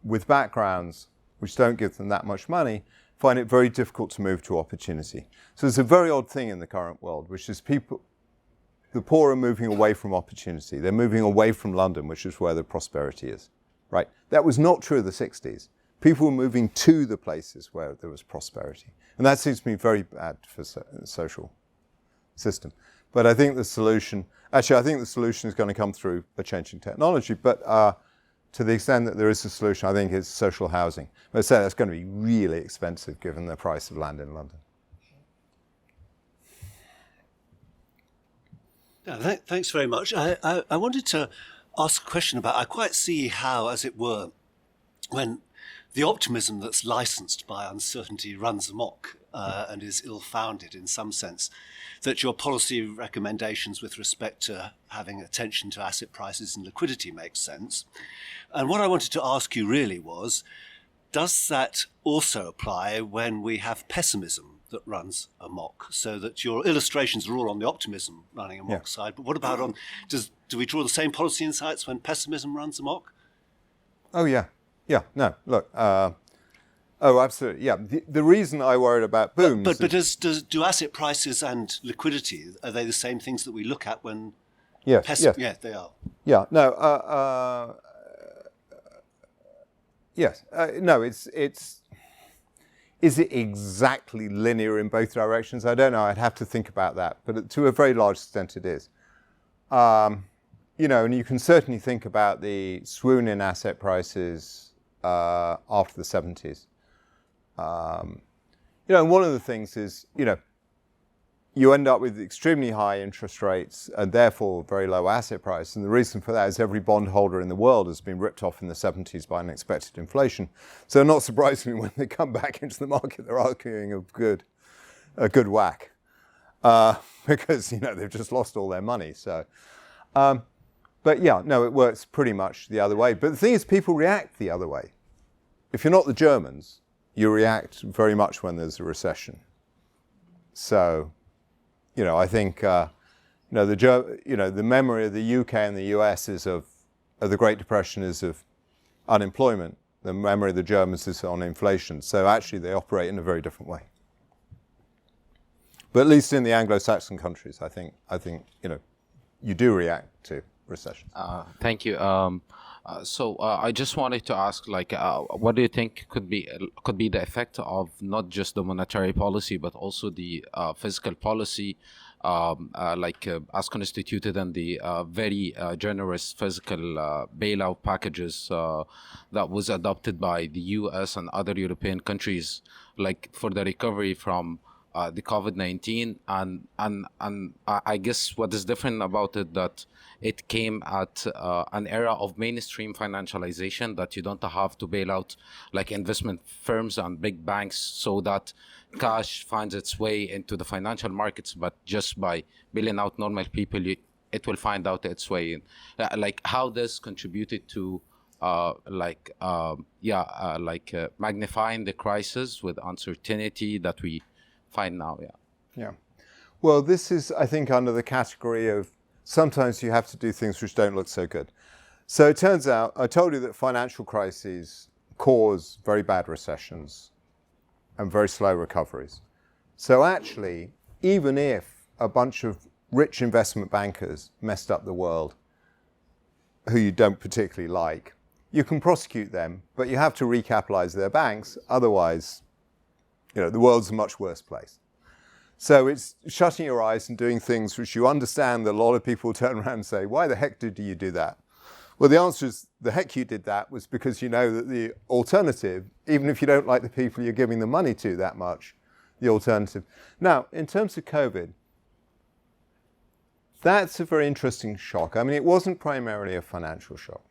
with backgrounds which don't give them that much money find it very difficult to move to opportunity. So there's a very odd thing in the current world, which is the poor are moving away from opportunity. They're moving away from London, which is where the prosperity is, right? That was not true of the 60s. People were moving to the places where there was prosperity. And that seems to me very bad for the social system. But I think the solution is going to come through a change in technology. But to the extent that there is a solution, I think it's social housing. But I say that's going to be really expensive given the price of land in London. Yeah, thanks very much. I wanted to ask a question about, I quite see how, as it were, when the optimism that's licensed by uncertainty runs amok and is ill-founded in some sense, that your policy recommendations with respect to having attention to asset prices and liquidity make sense. And what I wanted to ask you really was, does that also apply when we have pessimism that runs amok, so that your illustrations are all on the optimism running amok side, but what about on, do we draw the same policy insights when pessimism runs amok? Oh, yeah. Yeah, no, look, oh, absolutely, yeah. The reason I worried about booms... But do asset prices and liquidity, are they the same things that we look at when... Yes. Yeah, they are. Yeah, no, yes, no, it's... Is it exactly linear in both directions? I don't know. I'd have to think about that. But to a very large extent, it is. You know, and you can certainly think about the swoon in asset prices after the 70s. You know, and one of the things is, you know, you end up with extremely high interest rates and therefore very low asset price. And the reason for that is every bondholder in the world has been ripped off in the 70s by unexpected inflation. So not surprisingly, when they come back into the market, they're arguing a good whack because, you know, they've just lost all their money. So, but yeah, no, it works pretty much the other way. But the thing is, people react the other way. If you're not the Germans, you react very much when there's a recession. So, you know, I think, you know, the memory of the UK and the US is of the Great Depression is of unemployment. The memory of the Germans is on inflation. So actually, they operate in a very different way. But at least in the Anglo-Saxon countries, I think, you know, you do react to recessions. Thank you. So I just wanted to ask, like, what do you think could be the effect of not just the monetary policy but also the fiscal policy, as constituted in the very generous fiscal bailout packages that was adopted by the U.S. and other European countries, like for the recovery from the COVID-19, and I guess what is different about it that it came at an era of mainstream financialization, that you don't have to bail out like investment firms and big banks so that cash finds its way into the financial markets, but just by bailing out normal people, it will find out its way in. Like how this contributed to magnifying the crisis with uncertainty that we find now. Yeah. Well, this is, I think, under the category of sometimes you have to do things which don't look so good. So it turns out, I told you that financial crises cause very bad recessions and very slow recoveries. So actually, even if a bunch of rich investment bankers messed up the world, who you don't particularly like, you can prosecute them, but you have to recapitalize their banks. Otherwise, you know, the world's a much worse place. So it's shutting your eyes and doing things which you understand that a lot of people turn around and say, why the heck did you do that? Well, the answer is the heck you did that was because you know that the alternative, even if you don't like the people you're giving the money to that much, the alternative. Now, in terms of COVID, that's a very interesting shock. I mean, it wasn't primarily a financial shock.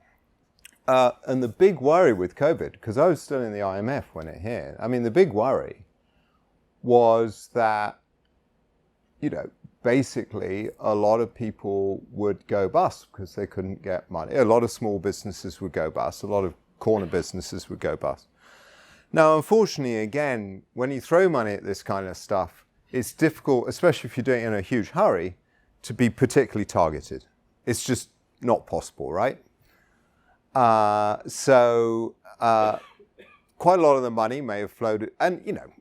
And the big worry with COVID, because I was still in the IMF when it hit, I mean, the big worry was that, you know, basically a lot of people would go bust because they couldn't get money. A lot of small businesses would go bust. A lot of corner businesses would go bust. Now, unfortunately, again, when you throw money at this kind of stuff, it's difficult, especially if you're doing it in a huge hurry, to be particularly targeted. It's just not possible, right? Quite a lot of the money may have flowed, and, you know,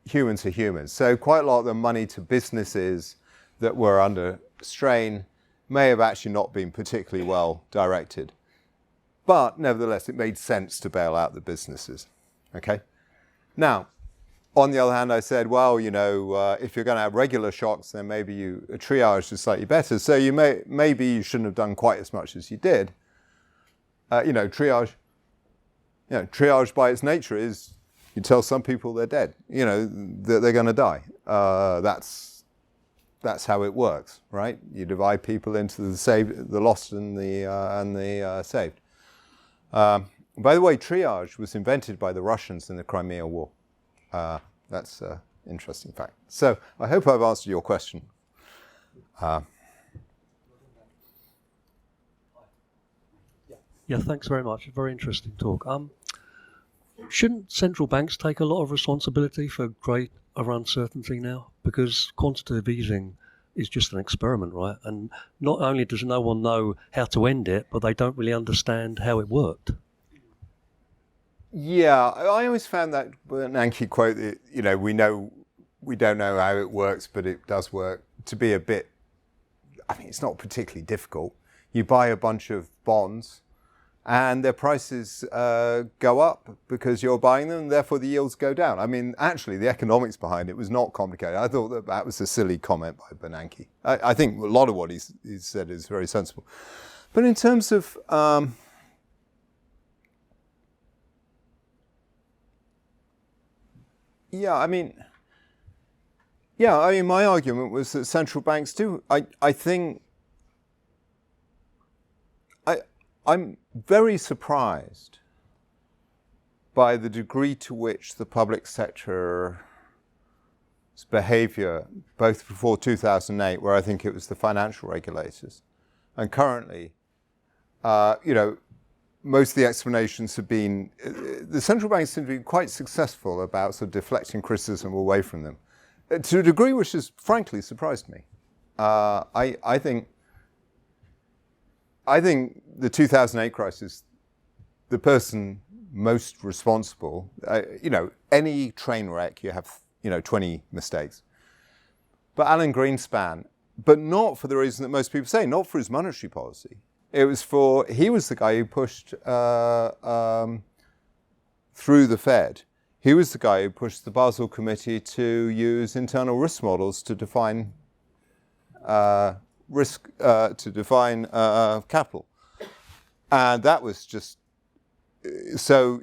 humans are humans. So quite a lot of the money to businesses that were under strain may have actually not been particularly well directed. But nevertheless, it made sense to bail out the businesses. Okay? Now, on the other hand, I said, well, you know, if you're going to have regular shocks, then maybe a triage is slightly better. So maybe you shouldn't have done quite as much as you did. triage. Triage by its nature is you tell some people they're dead. That they're going to die. That's how it works, right? You divide people into the saved, the lost, and the saved. By the way, triage was invented by the Russians in the Crimea War. That's an interesting fact. So I hope I've answered your question. Yeah, thanks very much. Very interesting talk. Shouldn't central banks take a lot of responsibility for greater uncertainty now? Because quantitative easing is just an experiment, right? And not only does no one know how to end it, but they don't really understand how it worked. Yeah, I always found that Bernanke quote that, we don't know how it works, but it does work, to be a bit, it's not particularly difficult. You buy a bunch of bonds and their prices go up because you're buying them, and therefore the yields go down. Actually, the economics behind it was not complicated. I thought that was a silly comment by Bernanke. I think a lot of what he's said is very sensible. But in terms of my argument was that central banks do. I think I'm very surprised by the degree to which the public sector's behaviour, both before 2008, where I think it was the financial regulators, and currently, most of the explanations have been, the central banks seem to be quite successful about sort of deflecting criticism away from them, to a degree which has frankly surprised me. I think the 2008 crisis, the person most responsible, any train wreck, you have, 20 mistakes. But Alan Greenspan, but not for the reason that most people say, not for his monetary policy. He was the guy who pushed through the Fed. He was the guy who pushed the Basel Committee to use internal risk models to define capital. And that was just, so,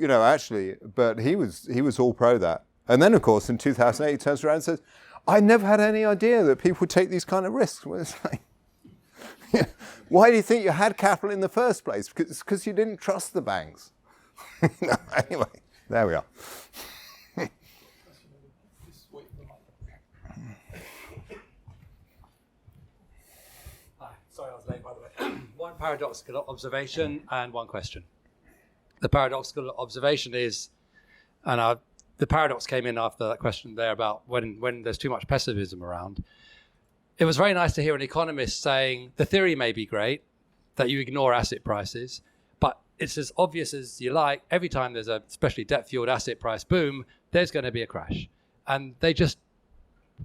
but he was all pro that. And then, of course, in 2008, he turns around and says, I never had any idea that people would take these kind of risks. Well, it's like, why do you think you had capital in the first place? Because you didn't trust the banks. Anyway, there we are. Sorry, I was late, by the way. One paradoxical observation and one question. The paradoxical observation is, and the paradox came in after that question there about when there's too much pessimism around. It was very nice to hear an economist saying the theory may be great, that you ignore asset prices, but it's as obvious as you like. Every time there's a especially debt-fueled asset price boom, there's going to be a crash. And they just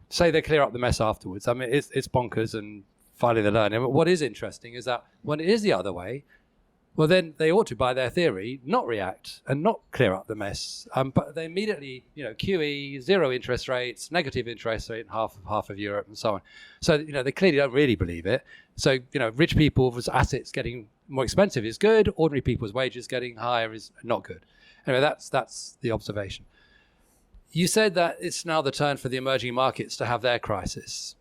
say they clear up the mess afterwards. It's bonkers and finally they learn. And what is interesting is that when it is the other way, well, then they ought to, by their theory, not react and not clear up the mess. But they immediately, QE, zero interest rates, negative interest rate in half of Europe and so on. So, they clearly don't really believe it. So, rich people's assets getting more expensive is good. Ordinary people's wages getting higher is not good. Anyway, that's the observation. You said that it's now the turn for the emerging markets to have their crisis.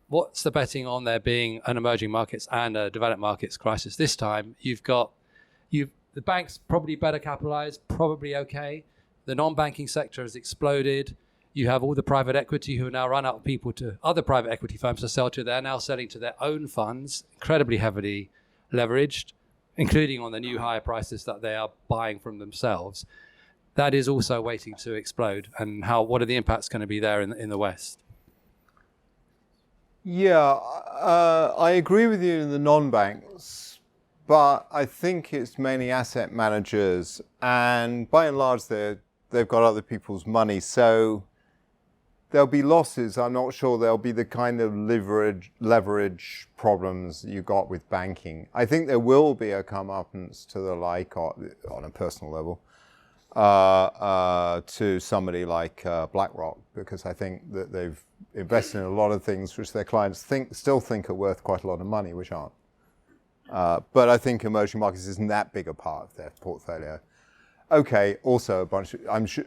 What's the betting on there being an emerging markets and a developed markets crisis this time? The banks probably better capitalized, probably okay. The non-banking sector has exploded. You have all the private equity who now run out of people to other private equity firms to sell to. They're now selling to their own funds, incredibly heavily leveraged, including on the new higher prices that they are buying from themselves. That is also waiting to explode. And what are the impacts going to be there in the West? Yeah, I agree with you in the non-banks, but I think it's mainly asset managers, and by and large they've got other people's money, so there'll be losses. I'm not sure there'll be the kind of leverage problems you got with banking. I think there will be a comeuppance to the like on a personal level to somebody like BlackRock, because I think that they've invested in a lot of things which their clients still think are worth quite a lot of money, which aren't. But I think emerging markets isn't that big a part of their portfolio. Okay, also a bunch of, I'm sure,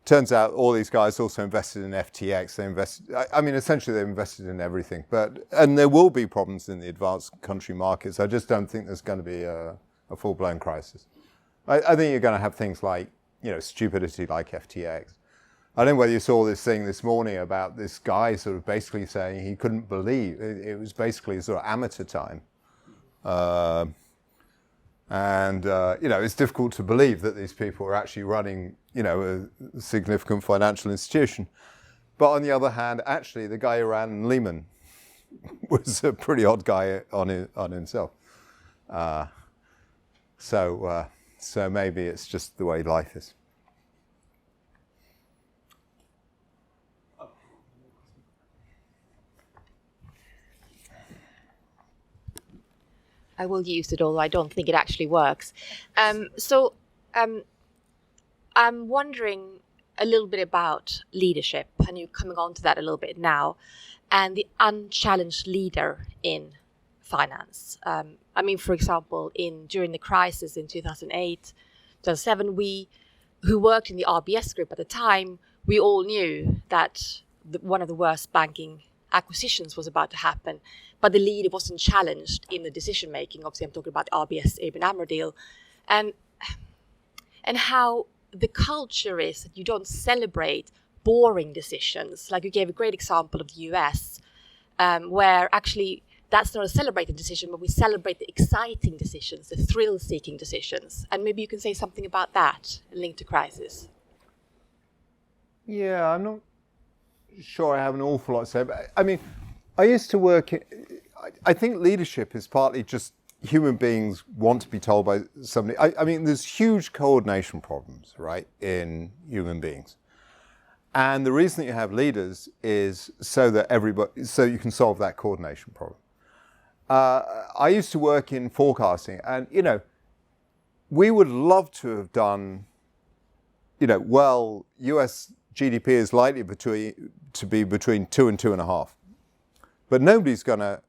turns out all these guys also invested in FTX. They invested, essentially they've invested in everything. And there will be problems in the advanced country markets. I just don't think there's going to be a full-blown crisis. I think you're going to have things like, stupidity like FTX. I don't know whether you saw this thing this morning about this guy sort of basically saying he couldn't believe, it was basically sort of amateur time. It's difficult to believe that these people are actually running, a significant financial institution. But on the other hand, actually, the guy who ran Lehman was a pretty odd guy on himself. So maybe it's just the way life is. I will use it, although I don't think it actually works. I'm wondering a little bit about leadership, and you're coming on to that a little bit now, and the unchallenged leader in finance. For example, during the crisis in 2008, 2007, we who worked in the RBS group at the time, we all knew that one of the worst banking acquisitions was about to happen, but the leader wasn't challenged in the decision making. Obviously, I'm talking about the RBS ABN AMRO deal, and how the culture is that you don't celebrate boring decisions. Like you gave a great example of the US, where actually that's not a celebrated decision, but we celebrate the exciting decisions, the thrill-seeking decisions. And maybe you can say something about that linked to crisis. Yeah, I'm not sure I have an awful lot to say. But I used to work, I think leadership is partly just human beings want to be told by somebody. There's huge coordination problems, right, in human beings. And the reason that you have leaders is so you can solve that coordination problem. I used to work in forecasting, and, we would love to have done, US GDP is likely to be between 2 and 2.5. But nobody's going to,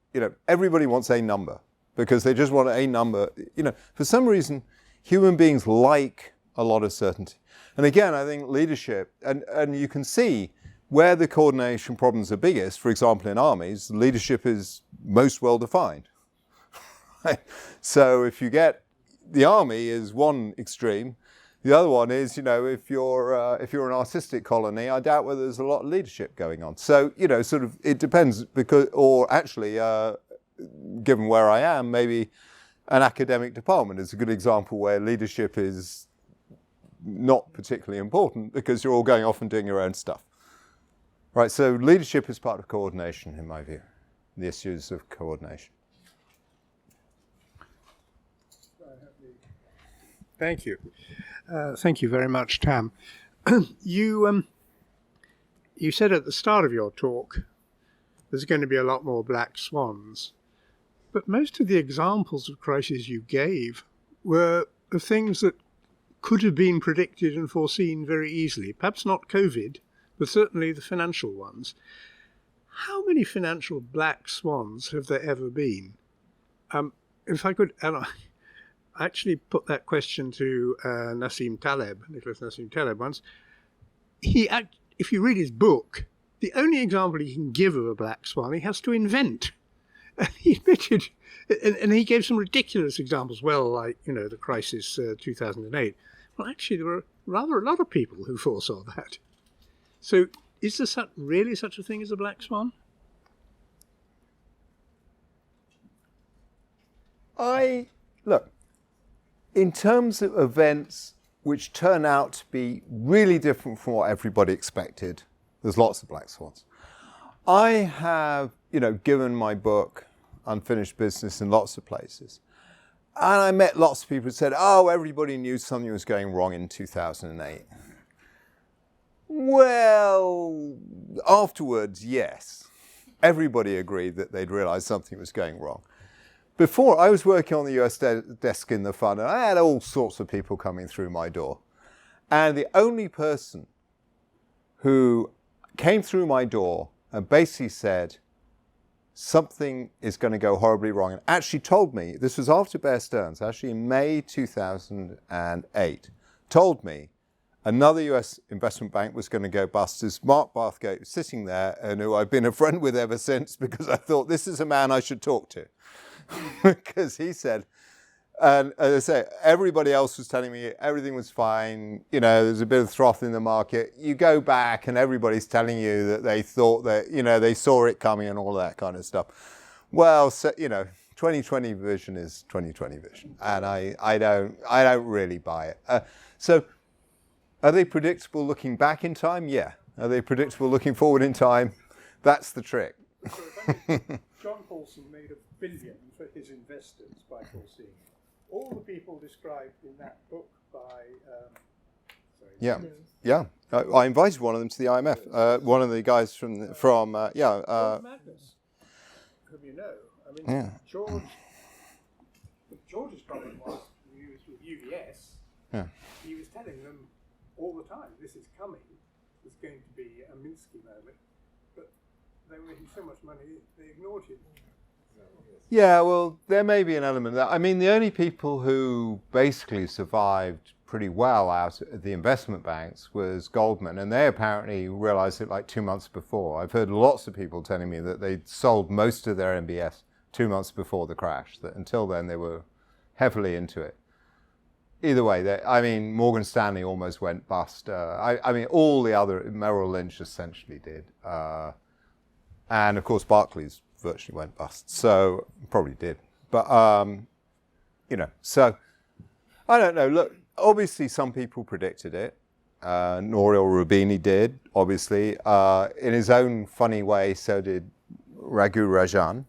everybody wants a number because they just want a number. For some reason, human beings like a lot of certainty. And again, I think leadership, and you can see where the coordination problems are biggest. For example, in armies, leadership is most well defined. So if you get, the army is one extreme. The other one is, if you're an artistic colony, I doubt whether there's a lot of leadership going on. So, sort of, it depends given where I am, maybe an academic department is a good example where leadership is not particularly important because you're all going off and doing your own stuff. Right, so leadership is part of coordination, in my view, the issues of coordination. Thank you. Thank you very much, Tam. You said at the start of your talk there's going to be a lot more black swans, but most of the examples of crises you gave were of things that could have been predicted and foreseen very easily. Perhaps not COVID, but certainly the financial ones. How many financial black swans have there ever been? If I could, I actually put that question to Nicholas Nassim Taleb once. If you read his book, the only example he can give of a black swan, he has to invent. And he admitted, and he gave some ridiculous examples, like, the crisis 2008. Well, actually, there were rather a lot of people who foresaw that. So is there really such a thing as a black swan? Look, in terms of events which turn out to be really different from what everybody expected, there's lots of black swans. I have, given my book, Unfinished Business, in lots of places. And I met lots of people who said, everybody knew something was going wrong in 2008. Well, afterwards, yes. Everybody agreed that they'd realized something was going wrong. Before, I was working on the US desk in the fund, and I had all sorts of people coming through my door. And the only person who came through my door and basically said, something is going to go horribly wrong, and actually told me, this was after Bear Stearns, actually in May 2008, told me another US investment bank was going to go bust, as Mark Bathgate was sitting there, and who I've been a friend with ever since, because I thought this is a man I should talk to. Because he said, and as I say, everybody else was telling me everything was fine, there's a bit of froth in the market. You go back and everybody's telling you that they thought that, they saw it coming and all that kind of stuff. Well, so, 2020 vision is 2020 vision, and I don't really buy it. So are they predictable looking back in time? Yeah. Are they predictable looking forward in time? That's the trick. John Paulson made $1 billion for his investors by foreseeing. All the people described in that book by... Yeah. I invited one of them to the IMF. One of the guys from Magnus, whom you know. I mean, George's problem was, he was with UBS, he was telling them all the time, this is coming, there's going to be a Minsky moment, but they were making so much money, they ignored him. Yeah, well, there may be an element of that. I mean, the only people who basically survived pretty well out of the investment banks was Goldman, and they apparently realized it like 2 months before. I've heard lots of people telling me that they'd sold most of their MBS 2 months before the crash, that until then they were heavily into it. Either way, Morgan Stanley almost went bust. All the other, Merrill Lynch essentially did. And of course, Barclays virtually went bust. So, probably did. But, so, I don't know. Look, obviously some people predicted it. Nouriel Roubini did, obviously. In his own funny way, so did Raghu Rajan,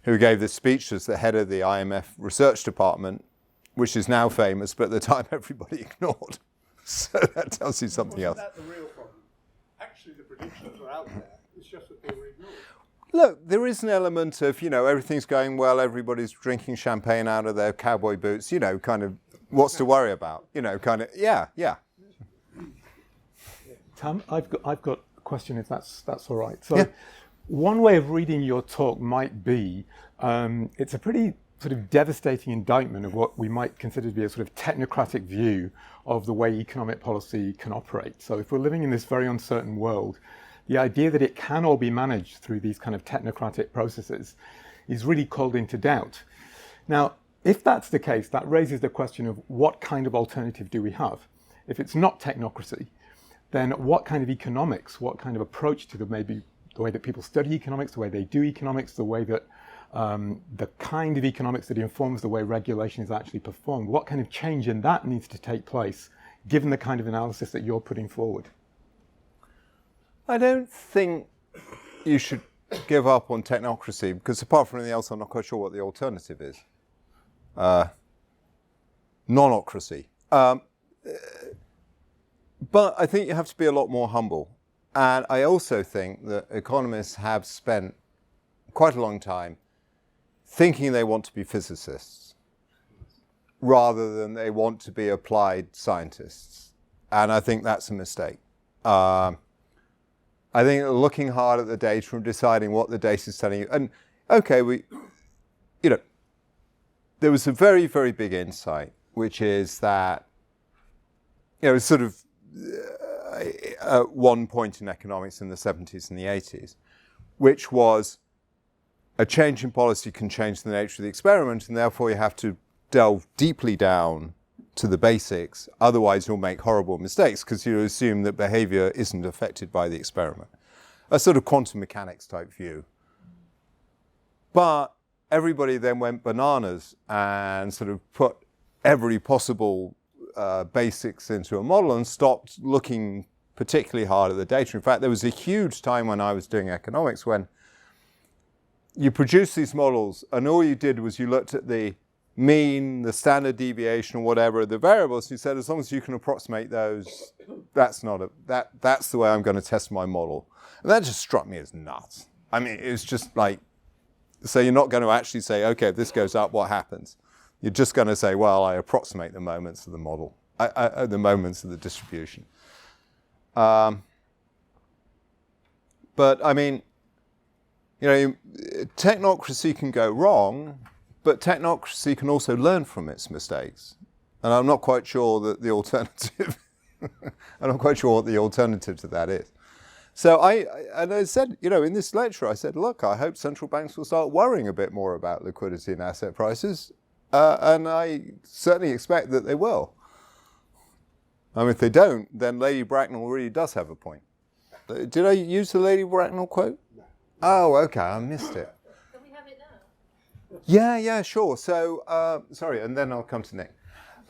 who gave this speech as the head of the IMF research department, which is now famous, but at the time everybody ignored. So that tells you something else. Wasn't that the real problem? Actually, the predictions were out there. It's just that they were ignored. Look, there is an element of, everything's going well, everybody's drinking champagne out of their cowboy boots, kind of, what's to worry about? Yeah. Tam, I've got a question, if that's all right. So, one way of reading your talk might be, it's a pretty sort of devastating indictment of what we might consider to be a sort of technocratic view of the way economic policy can operate. So, if we're living in this very uncertain world, the idea that it can all be managed through these kind of technocratic processes is really called into doubt. Now, if that's the case, that raises the question of what kind of alternative do we have? If it's not technocracy, then what kind of economics, what kind of approach to maybe the way that people study economics, the way they do economics, the way that the kind of economics that informs the way regulation is actually performed, what kind of change in that needs to take place, given the kind of analysis that you're putting forward? I don't think you should give up on technocracy, because apart from anything else, I'm not quite sure what the alternative is. Nonocracy. But I think you have to be a lot more humble. And I also think that economists have spent quite a long time thinking they want to be physicists rather than they want to be applied scientists. And I think that's a mistake. I think looking hard at the data and deciding what the data is telling you. And okay, there was a very, very big insight, which is that, sort of at one point in economics in the 70s and the 80s, which was a change in policy can change the nature of the experiment, and therefore you have to delve deeply down to the basics. Otherwise, you'll make horrible mistakes because you assume that behavior isn't affected by the experiment. A sort of quantum mechanics type view. But everybody then went bananas and sort of put every possible basics into a model and stopped looking particularly hard at the data. In fact, there was a huge time when I was doing economics when you produced these models and all you did was you looked at the mean, the standard deviation, or whatever, the variables. You said, as long as you can approximate those, that's the way I'm going to test my model. And that just struck me as nuts. I mean, it was just like, so you're not going to actually say, okay, if this goes up, what happens? You're just going to say, well, I approximate the moments of the model, the moments of the distribution. But I mean, Technocracy can go wrong, but technocracy can also learn from its mistakes. And I'm not quite sure that the alternative, I'm not quite sure what the alternative to that is. So I said, in this lecture, I said, look, I hope central banks will start worrying a bit more about liquidity and asset prices. And I certainly expect that they will. If they don't, then Lady Bracknell really does have a point. Did I use the Lady Bracknell quote? No. Oh, okay, I missed it. Can we have it now? Yeah, sure. So, sorry, and then I'll come to Nick.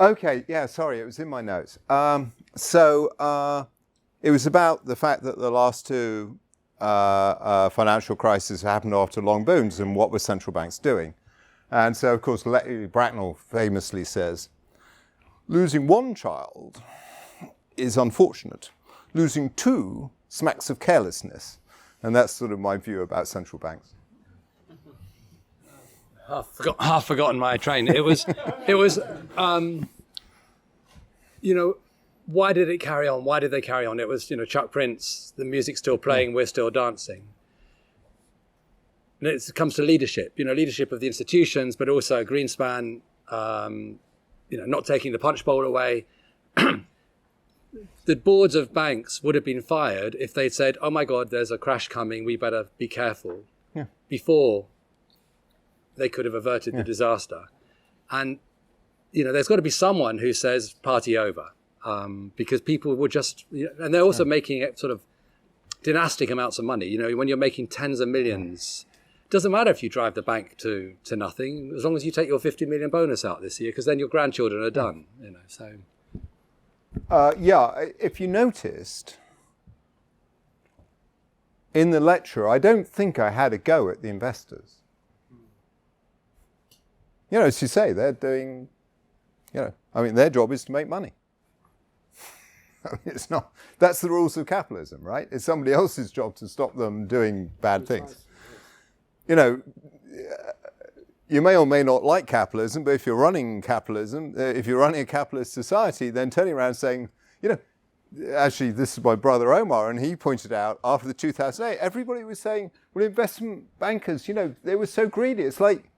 Okay, yeah, sorry, it was in my notes. It was about the fact that the last two financial crises happened after long booms, and what were central banks doing? And so, of course, Lady Bracknell famously says, losing one child is unfortunate. Losing two smacks of carelessness. And that's sort of my view about central banks. Half forgotten my train. It was, why did it carry on? Why did they carry on? It was, Chuck Prince, the music's still playing, we're still dancing. And it comes to leadership, leadership of the institutions, but also Greenspan, not taking the punch bowl away. The boards of banks would have been fired if they'd said, oh my God, there's a crash coming, we better be careful, before they could have averted the disaster. And, there's got to be someone who says, party over, because people would just, and they're also making it sort of dynastic amounts of money. When you're making tens of millions, it doesn't matter if you drive the bank to nothing, as long as you take your 50 million bonus out this year, because then your grandchildren are done, so... if you noticed, in the lecture, I don't think I had a go at the investors. As you say, they're doing, their job is to make money. It's not, that's the rules of capitalism, right? It's somebody else's job to stop them doing bad things. You may or may not like capitalism, but if you're running capitalism, if you're running a capitalist society, then turning around and saying, actually, this is my brother Omar, and he pointed out after the 2008, everybody was saying, well, investment bankers, they were so greedy. It's like,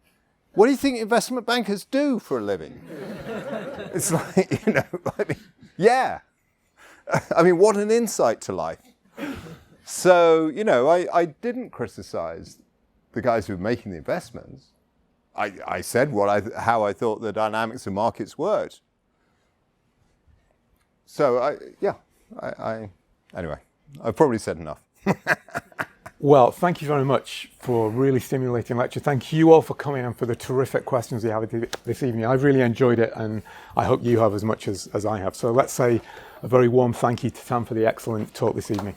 what do you think investment bankers do for a living? It's like, what an insight to life. So, I didn't criticize the guys who were making the investments. I said how I thought the dynamics of markets worked. So anyway, I've probably said enough. Well, thank you very much for a really stimulating lecture. Thank you all for coming and for the terrific questions you have this evening. I've really enjoyed it, and I hope you have as much as I have. So let's say a very warm thank you to Tam for the excellent talk this evening.